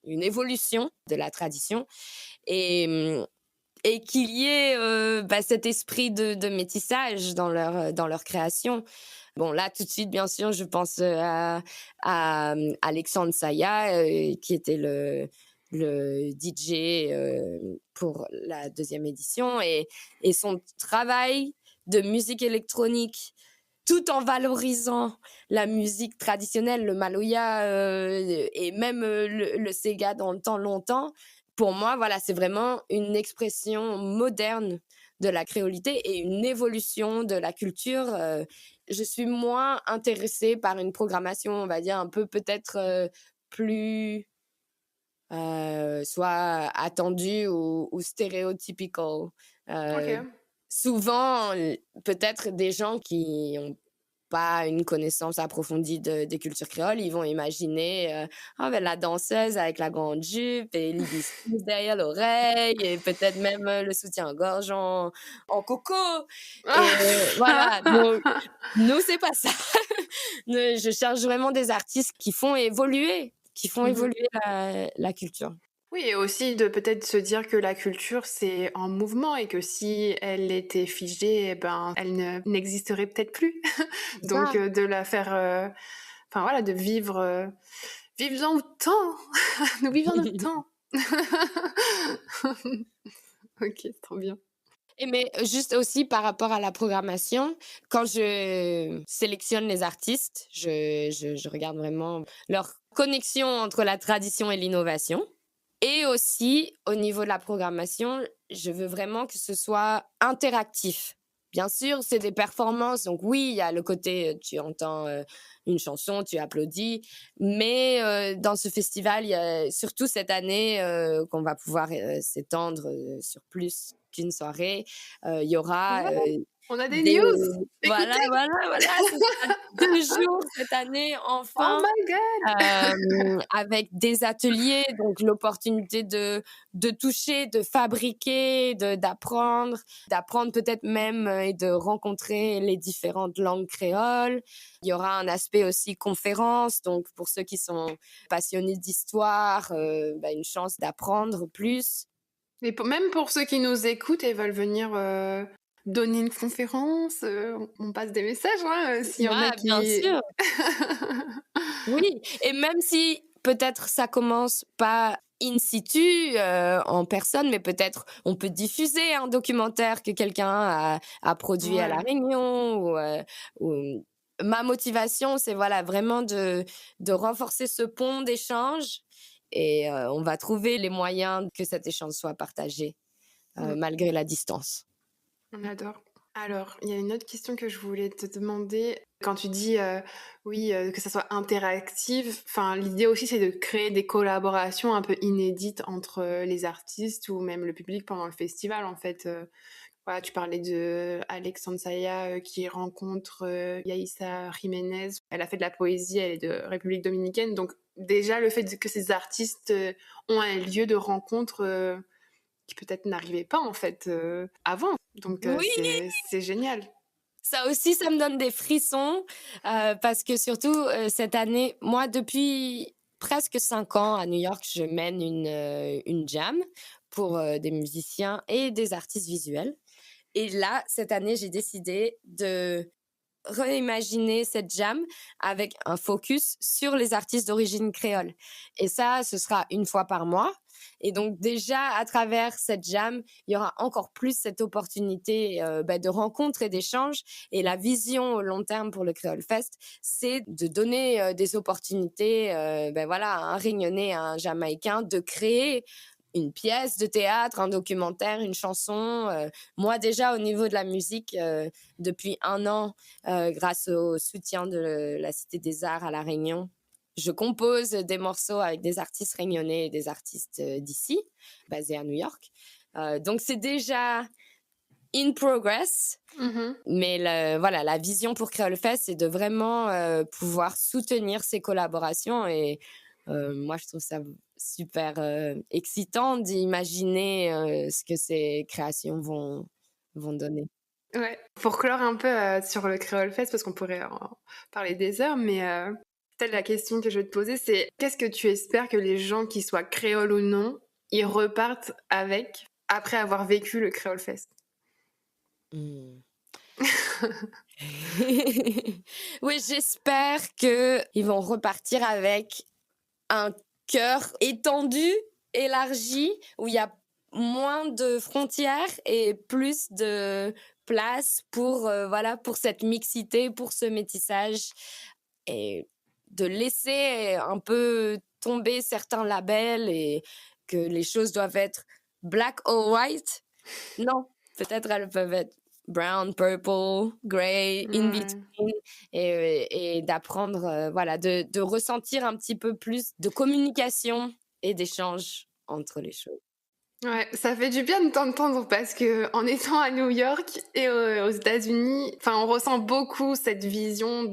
une évolution de la tradition. Et qu'il y ait cet esprit de métissage dans leur création. Bon, là, tout de suite, bien sûr, je pense à Alexandre Saya, qui était le DJ pour la 2e édition, et son travail de musique électronique, tout en valorisant la musique traditionnelle, le maloya et même le sega dans le temps longtemps. Pour moi, voilà, c'est vraiment une expression moderne de la créolité et une évolution de la culture. Je suis moins intéressée par une programmation, on va dire, un peu peut-être plus soit attendue ou stéréotypical. Ok. Souvent, peut-être des gens qui ont pas une connaissance approfondie des cultures créoles, ils vont imaginer la danseuse avec la grande jupe et l'hibiscus derrière l'oreille et peut-être même le soutien-gorge en coco. Et voilà, donc nous, c'est pas ça. Je cherche vraiment des artistes qui font évoluer la culture. Oui, et aussi de peut-être se dire que la culture, c'est en mouvement et que si elle était figée, elle n'existerait peut-être plus. Donc, de la faire... Enfin, voilà, de vivre... vivre dans le temps. Nous vivons dans le temps. Ok, c'est trop bien. Mais juste aussi par rapport à la programmation, quand je sélectionne les artistes, je regarde vraiment leur connexion entre la tradition et l'innovation. Et aussi, au niveau de la programmation, je veux vraiment que ce soit interactif. Bien sûr, c'est des performances, donc oui, il y a le côté, tu entends une chanson, tu applaudis, mais dans ce festival, il y a surtout cette année qu'on va pouvoir s'étendre sur plus qu'une soirée, il y aura... on a des news. Voilà, c'est 2 jours cette année, enfin. Oh my God. Avec des ateliers, donc l'opportunité de toucher, de fabriquer, d'apprendre peut-être même et de rencontrer les différentes langues créoles. Il y aura un aspect aussi conférence, donc pour ceux qui sont passionnés d'histoire, une chance d'apprendre plus. Et même pour ceux qui nous écoutent et veulent venir donner une conférence, on passe des messages, s'il y en a qui... Bien sûr. Oui, et même si peut-être ça commence pas in situ, en personne, mais peut-être on peut diffuser un documentaire que quelqu'un a produit à La Ouais. Réunion ou ma motivation, c'est voilà, vraiment de renforcer ce pont d'échange et on va trouver les moyens que cet échange soit partagé, malgré la distance. On adore. Alors, il y a une autre question que je voulais te demander. Quand tu dis, oui, que ça soit interactif, enfin, l'idée aussi, c'est de créer des collaborations un peu inédites entre les artistes ou même le public pendant le festival, en fait. Voilà, tu parlais de Alex Sansaya qui rencontre Yaïssa Jiménez. Elle a fait de la poésie, elle est de République dominicaine. Donc, déjà, le fait que ces artistes ont un lieu de rencontre qui peut-être n'arrivait pas, en fait, avant. Donc, Oui! c'est génial. Ça aussi, ça me donne des frissons parce que surtout cette année, moi, depuis presque 5 ans à New York, je mène une jam pour des musiciens et des artistes visuels. Et là, cette année, j'ai décidé de réimaginer cette jam avec un focus sur les artistes d'origine créole. Et ça, ce sera une fois par mois. Et donc déjà, à travers cette jam, il y aura encore plus cette opportunité de rencontre et d'échange. Et la vision au long terme pour le Creole Fest, c'est de donner des opportunités voilà, à un Réunionnais, à un Jamaïcain, de créer une pièce de théâtre, un documentaire, une chanson. Moi, déjà, au niveau de la musique, depuis 1 an, grâce au soutien de la Cité des Arts à La Réunion, je compose des morceaux avec des artistes réunionnais et des artistes d'ici, basés à New York. Donc, c'est déjà in progress. Mais voilà, la vision pour Creole Fest, c'est de vraiment pouvoir soutenir ces collaborations. Et moi, je trouve ça super excitant d'imaginer ce que ces créations vont donner. Ouais. Pour clore un peu sur le Creole Fest, parce qu'on pourrait en parler des heures, mais peut-être la question que je vais te poser, c'est qu'est-ce que tu espères que les gens, qui soient créoles ou non, ils repartent avec après avoir vécu le Creole Fest? Oui, j'espère qu'ils vont repartir avec un cœur étendu, élargi, où il y a moins de frontières et plus de place pour, voilà, pour cette mixité, pour ce métissage et de laisser un peu tomber certains labels et que les choses doivent être black or white. Non, peut-être elles peuvent être brown, purple, gray, in between et d'apprendre, voilà, de ressentir un petit peu plus de communication et d'échange entre les choses. Ouais, ça fait du bien de t'entendre parce que en étant à New York et aux États-Unis, enfin, on ressent beaucoup cette vision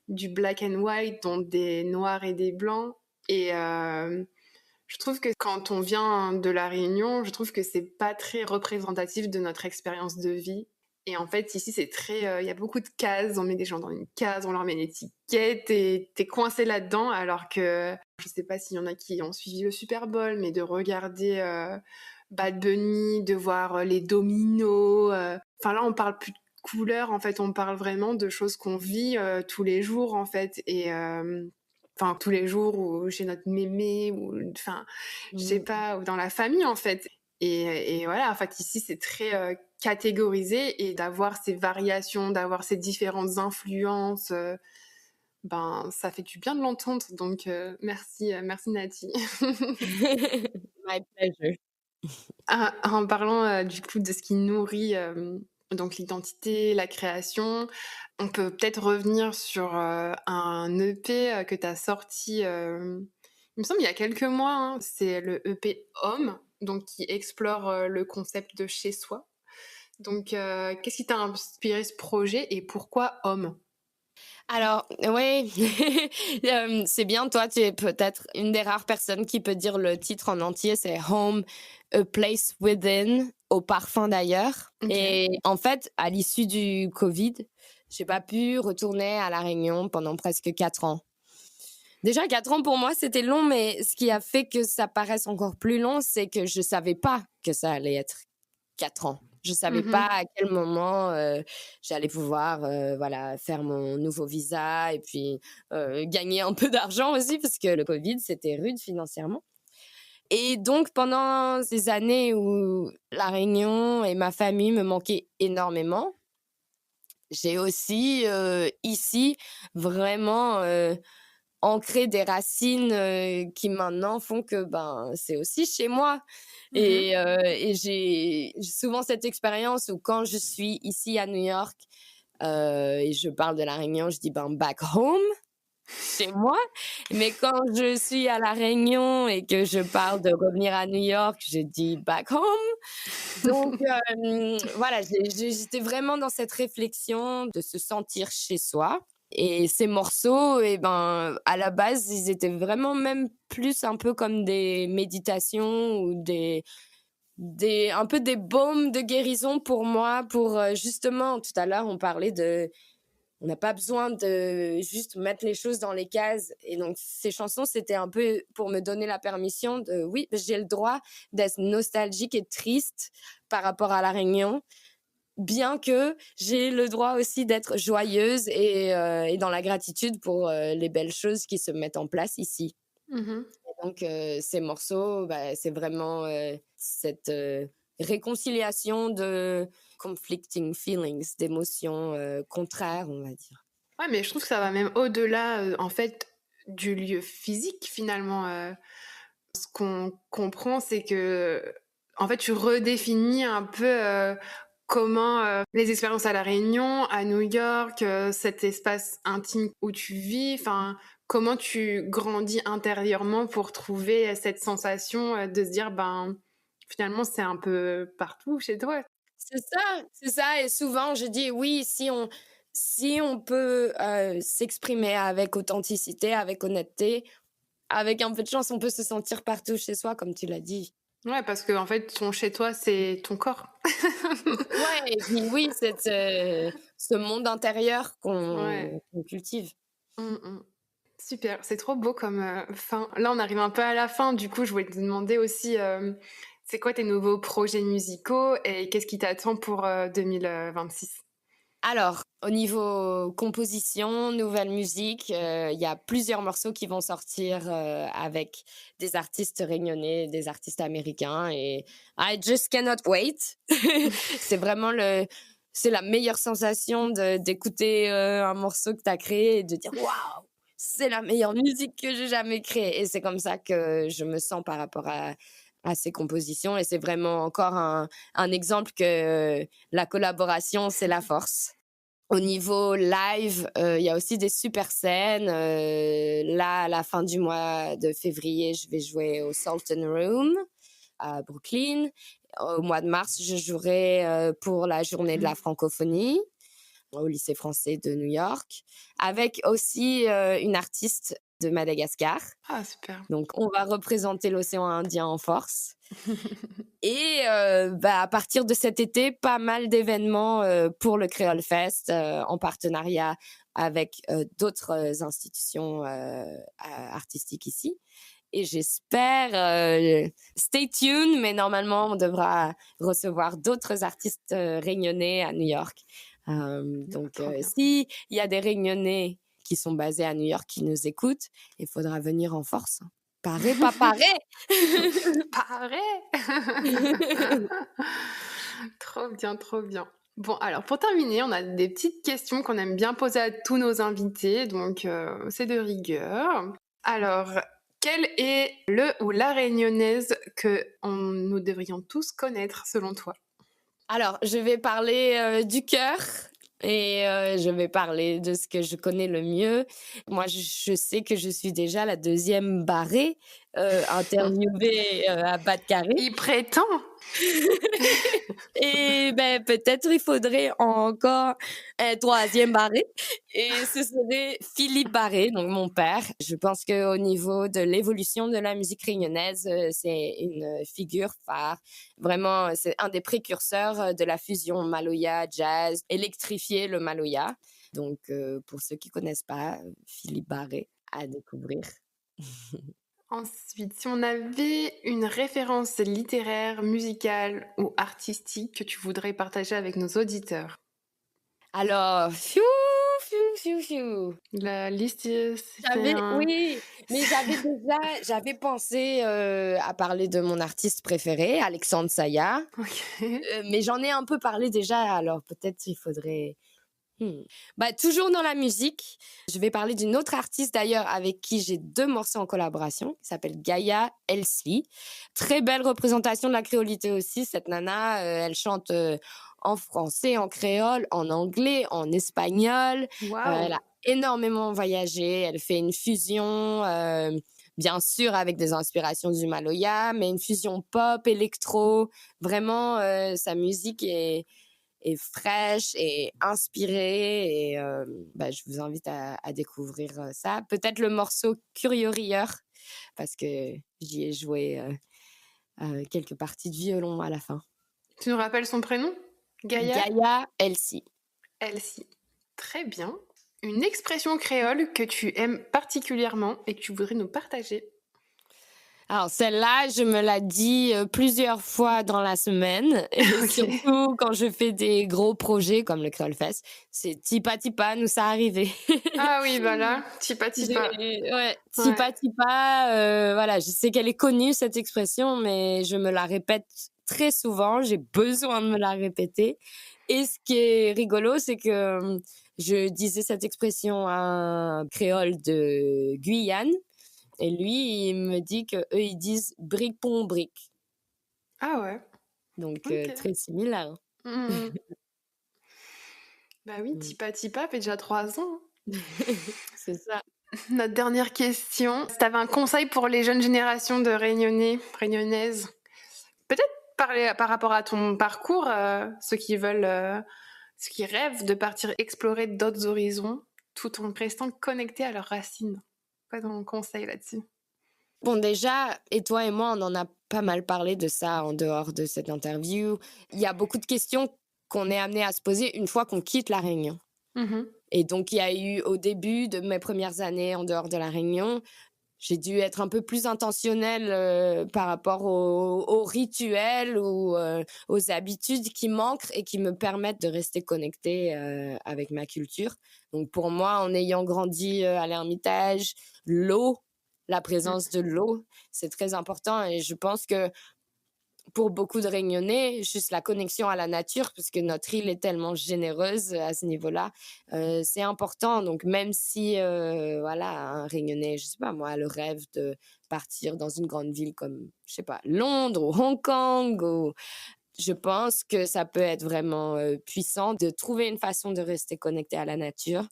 du black and white, donc des noirs et des blancs. Et je trouve que quand on vient de La Réunion, je trouve que c'est pas très représentatif de notre expérience de vie. Et en fait, ici, c'est très, il y a beaucoup de cases. On met des gens dans une case, on leur met une étiquette et t'es coincé là-dedans. Alors que je sais pas s'il y en a qui ont suivi le Super Bowl, mais de regarder Bad Bunny, de voir les dominos. Enfin là, on parle plus de couleurs. En fait, on parle vraiment de choses qu'on vit tous les jours, en fait. Et enfin, tous les jours ou chez notre mémé ou enfin, je sais pas, ou dans la famille, en fait. Et voilà, en fait, ici, c'est très catégorisé et d'avoir ces variations, d'avoir ces différentes influences, ben, ça fait du bien de l'entendre. Donc, merci, merci Nati. My pleasure. En parlant du coup de ce qui nourrit donc l'identité, la création, on peut peut-être revenir sur un EP que tu as sorti, il me semble, il y a quelques mois. Hein. C'est le EP Homme, donc qui explore le concept de chez soi. Donc, qu'est-ce qui t'a inspiré ce projet et pourquoi Homme? Alors, oui, c'est bien, toi, tu es peut-être une des rares personnes qui peut dire le titre en entier, c'est Home, A Place Within, au parfum d'ailleurs. Ok. Et en fait, à l'issue du Covid, j'ai pas pu retourner à La Réunion pendant presque 4 ans. Déjà, 4 ans pour moi, c'était long, mais ce qui a fait que ça paraisse encore plus long, c'est que je savais pas que ça allait être 4 ans. Je savais pas à quel moment j'allais pouvoir voilà, faire mon nouveau visa et puis gagner un peu d'argent aussi parce que le Covid, c'était rude financièrement. Et donc, pendant ces années où La Réunion et ma famille me manquaient énormément, j'ai aussi, ici, vraiment ancré des racines qui maintenant font que c'est aussi chez moi. Et j'ai souvent cette expérience où quand je suis ici à New York et je parle de La Réunion, je dis back home. Chez moi, mais quand je suis à La Réunion et que je parle de revenir à New York, je dis back home. Donc voilà, j'étais vraiment dans cette réflexion de se sentir chez soi. Et ces morceaux, à la base, ils étaient vraiment même plus un peu comme des méditations ou un peu des baumes de guérison pour moi, pour justement, tout à l'heure, on parlait on n'a pas besoin de juste mettre les choses dans les cases. Et donc, ces chansons, c'était un peu pour me donner la permission de, oui, j'ai le droit d'être nostalgique et triste par rapport à La Réunion, bien que j'ai le droit aussi d'être joyeuse et dans la gratitude pour les belles choses qui se mettent en place ici. Mhm. Et donc, ces morceaux, c'est vraiment cette réconciliation de conflicting feelings, d'émotions contraires, on va dire. Ouais, mais je trouve que ça va même au-delà, en fait, du lieu physique, finalement. Ce qu'on comprend, c'est que, en fait, tu redéfinis un peu comment les expériences à La Réunion, à New York, cet espace intime où tu vis, enfin, comment tu grandis intérieurement pour trouver cette sensation de se dire, finalement, c'est un peu partout chez toi. C'est ça. Et souvent, je dis oui, si on peut s'exprimer avec authenticité, avec honnêteté, avec un peu de chance, on peut se sentir partout chez soi, comme tu l'as dit. Ouais, parce que en fait, ton chez toi, c'est ton corps. Ouais, et puis oui, ce monde intérieur Ouais. qu'on cultive. Super, c'est trop beau comme fin. Là, on arrive un peu à la fin. Du coup, je voulais te demander aussi, c'est quoi tes nouveaux projets musicaux et qu'est-ce qui t'attend pour 2026? Alors, au niveau composition, nouvelle musique, il y a plusieurs morceaux qui vont sortir avec des artistes réunionnais, des artistes américains et I just cannot wait. C'est vraiment c'est la meilleure sensation d'écouter un morceau que tu as créé et de dire waouh, c'est la meilleure musique que j'ai jamais créée. Et c'est comme ça que je me sens par rapport à ces compositions. Et c'est vraiment encore un exemple que la collaboration, c'est la force. Au niveau live, il y a aussi des super scènes. Là, à la fin du mois de février, je vais jouer au Sultan Room à Brooklyn. Au mois de mars, je jouerai pour la journée de la francophonie au lycée français de New York, avec aussi une artiste de Madagascar. Ah, super. Donc, on va représenter l'océan Indien en force. Et à partir de cet été, pas mal d'événements pour le Creole Fest en partenariat avec d'autres institutions artistiques ici. Et j'espère, stay tuned, mais normalement, on devra recevoir d'autres artistes réunionnais à New York. Donc, s'il y a des réunionnais qui sont basés à New York qui nous écoutent, il faudra venir en force. Paré, pas paré. Paré. Trop bien, trop bien. Bon, alors pour terminer, on a des petites questions qu'on aime bien poser à tous nos invités, donc c'est de rigueur. Alors, quelle est le ou la réunionnaise que nous devrions tous connaître selon toi? Alors, je vais parler du cœur et je vais parler de ce que je connais le mieux. Moi, je sais que je suis déjà la deuxième barrée interviewée à Bas-de-Carré. Il prétend. Et peut-être il faudrait encore un troisième barré. Et ce serait Philippe Barré, donc mon père. Je pense qu'au niveau de l'évolution de la musique réunionnaise, c'est une figure phare. Vraiment, c'est un des précurseurs de la fusion Maloya-jazz, électrifier le Maloya. Donc, pour ceux qui connaissent pas, Philippe Barré à découvrir. Ensuite, si on avait une référence littéraire, musicale ou artistique que tu voudrais partager avec nos auditeurs? Alors, fiou, fiou. La liste, Oui, mais j'avais pensé à parler de mon artiste préféré, Alexandre Saya. Ok. Mais j'en ai un peu parlé déjà, alors peut-être il faudrait... toujours dans la musique, je vais parler d'une autre artiste d'ailleurs avec qui j'ai 2 morceaux en collaboration, qui s'appelle Gaia Elsie. Très belle représentation de la créolité aussi, cette nana, elle chante en français, en créole, en anglais, en espagnol. Waouh. Elle a énormément voyagé, elle fait une fusion, bien sûr avec des inspirations du Maloya, mais une fusion pop, électro. Vraiment, sa musique est fraîche et inspirée. Et je vous invite à découvrir ça. Peut-être le morceau Curieux Rieur, parce que j'y ai joué quelques parties de violon à la fin. Tu nous rappelles son prénom? Gaia Elsie. Elsie. Très bien. Une expression créole que tu aimes particulièrement et que tu voudrais nous partager? Alors celle-là, je me la dis plusieurs fois dans la semaine, et surtout quand je fais des gros projets comme le Créole Fest. C'est tipa tipa, nous ça arrivé. Ah oui, voilà, tipa tipa. Ouais, tipa tipa, voilà, je sais qu'elle est connue cette expression, mais je me la répète très souvent, j'ai besoin de me la répéter. Et ce qui est rigolo, c'est que je disais cette expression à un créole de Guyane, et lui, il me dit qu'eux, ils disent brique pon brique. Ah ouais. Donc, Ok. très similaire. Bah oui, tipa tipa fait déjà 3 ans. C'est ça. Notre dernière question. Si tu avais un conseil pour les jeunes générations de Réunionnais, Réunionnaises, peut-être parler par rapport à ton parcours, ceux qui veulent, ceux qui rêvent de partir explorer d'autres horizons, tout en restant connectés à leurs racines. Quoi ton conseil là-dessus? Bon, déjà, et toi et moi, on en a pas mal parlé de ça en dehors de cette interview. Il y a beaucoup de questions qu'on est amené à se poser une fois qu'on quitte la Réunion. Et donc, il y a eu, au début de mes premières années en dehors de la Réunion, j'ai dû être un peu plus intentionnelle par rapport aux rituels ou aux habitudes qui manquent et qui me permettent de rester connectée avec ma culture. Donc, pour moi, en ayant grandi à l'Ermitage, la présence de l'eau, c'est très important. Et je pense que pour beaucoup de Réunionnais, juste la connexion à la nature, parce que notre île est tellement généreuse à ce niveau-là, c'est important. Donc, même si, un Réunionnais, je sais pas moi, le rêve de partir dans une grande ville comme, je sais pas, Londres ou Hong Kong, je pense que ça peut être vraiment puissant de trouver une façon de rester connecté à la nature,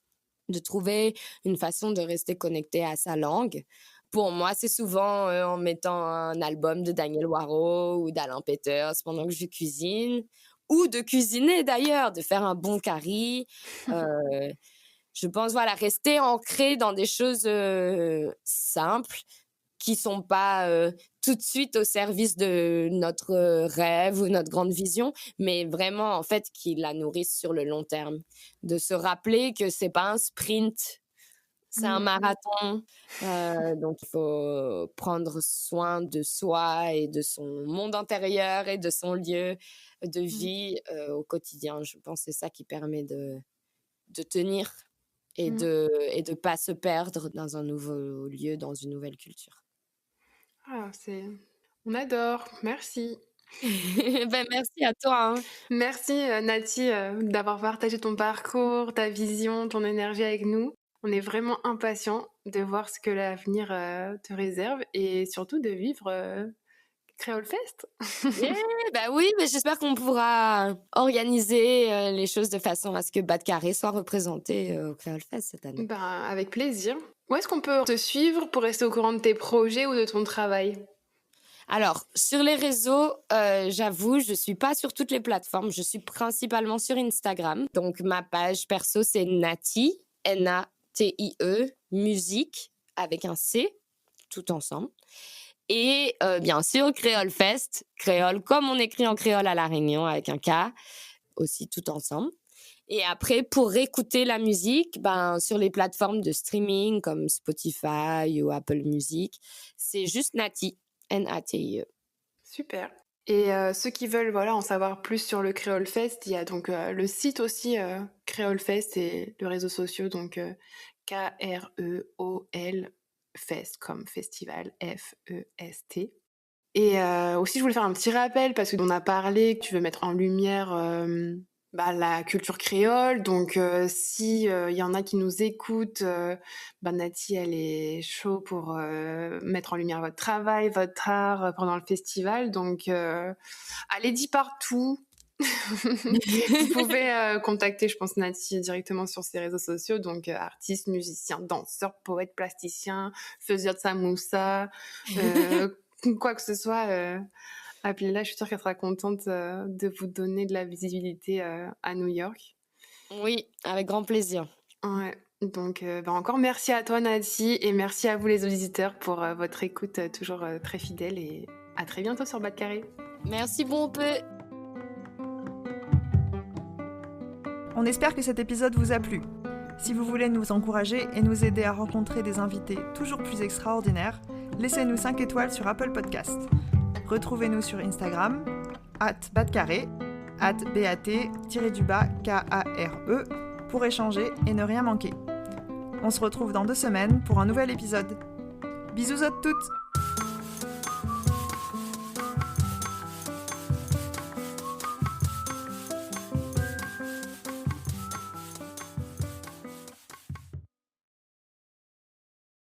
de trouver une façon de rester connecté à sa langue. Pour moi, c'est souvent en mettant un album de Daniel Waro ou d'Alain Peters pendant que je cuisine, ou de cuisiner d'ailleurs, de faire un bon curry. Je pense, rester ancré dans des choses simples qui sont pas tout de suite au service de notre rêve ou notre grande vision, mais vraiment, en fait, qui la nourrissent sur le long terme. De se rappeler que c'est pas un sprint, c'est un marathon. Donc, il faut prendre soin de soi et de son monde intérieur et de son lieu de vie au quotidien. Je pense que c'est ça qui permet de tenir et de pas se perdre dans un nouveau lieu, dans une nouvelle culture. Ah, on adore, merci. Merci à toi. Merci Nati d'avoir partagé ton parcours, ta vision, ton énergie avec nous. On est vraiment impatients de voir ce que l'avenir te réserve et surtout de vivre Créole Fest. Oui, mais j'espère qu'on pourra organiser les choses de façon à ce que Bad Carré soit représenté au Créole Fest cette année. Avec plaisir. Où est-ce qu'on peut te suivre pour rester au courant de tes projets ou de ton travail? Alors, sur les réseaux, j'avoue, je suis pas sur toutes les plateformes. Je suis principalement sur Instagram. Donc, ma page perso, c'est Natie, Natie, musique, avec un C, tout ensemble. Et bien sûr, Créole Fest, créole comme on écrit en créole à La Réunion, avec un K, aussi tout ensemble. Et après, pour écouter la musique, sur les plateformes de streaming comme Spotify ou Apple Music, c'est juste Natie, Natie. Super. Et ceux qui veulent en savoir plus sur le Créole Fest, il y a donc le site aussi Créole Fest et le réseau social, donc KREOL Fest comme festival, FEST. Et aussi, je voulais faire un petit rappel parce qu'on a parlé que tu veux mettre en lumière la culture créole. Donc, si il y en a qui nous écoutent, Nati, elle est chaud pour mettre en lumière votre travail, votre art pendant le festival. Donc, allez-y partout. Vous pouvez contacter, je pense, Nati directement sur ses réseaux sociaux. Donc, artiste, musicien, danseur, poète, plasticien, faiseur de samoussa, quoi que ce soit, appelez-la. Je suis sûre qu'elle sera contente de vous donner de la visibilité à New York. Oui, avec grand plaisir. Ouais. Donc, encore merci à toi, Nati, et merci à vous, les auditeurs, pour votre écoute toujours très fidèle. Et à très bientôt sur Bas de Carré. Merci, bon peu. On espère que cet épisode vous a plu. Si vous voulez nous encourager et nous aider à rencontrer des invités toujours plus extraordinaires, laissez-nous 5 étoiles sur Apple Podcast. Retrouvez-nous sur Instagram, @badcarré, @BAT-KARE, pour échanger et ne rien manquer. On se retrouve dans 2 semaines pour un nouvel épisode. Bisous à toutes!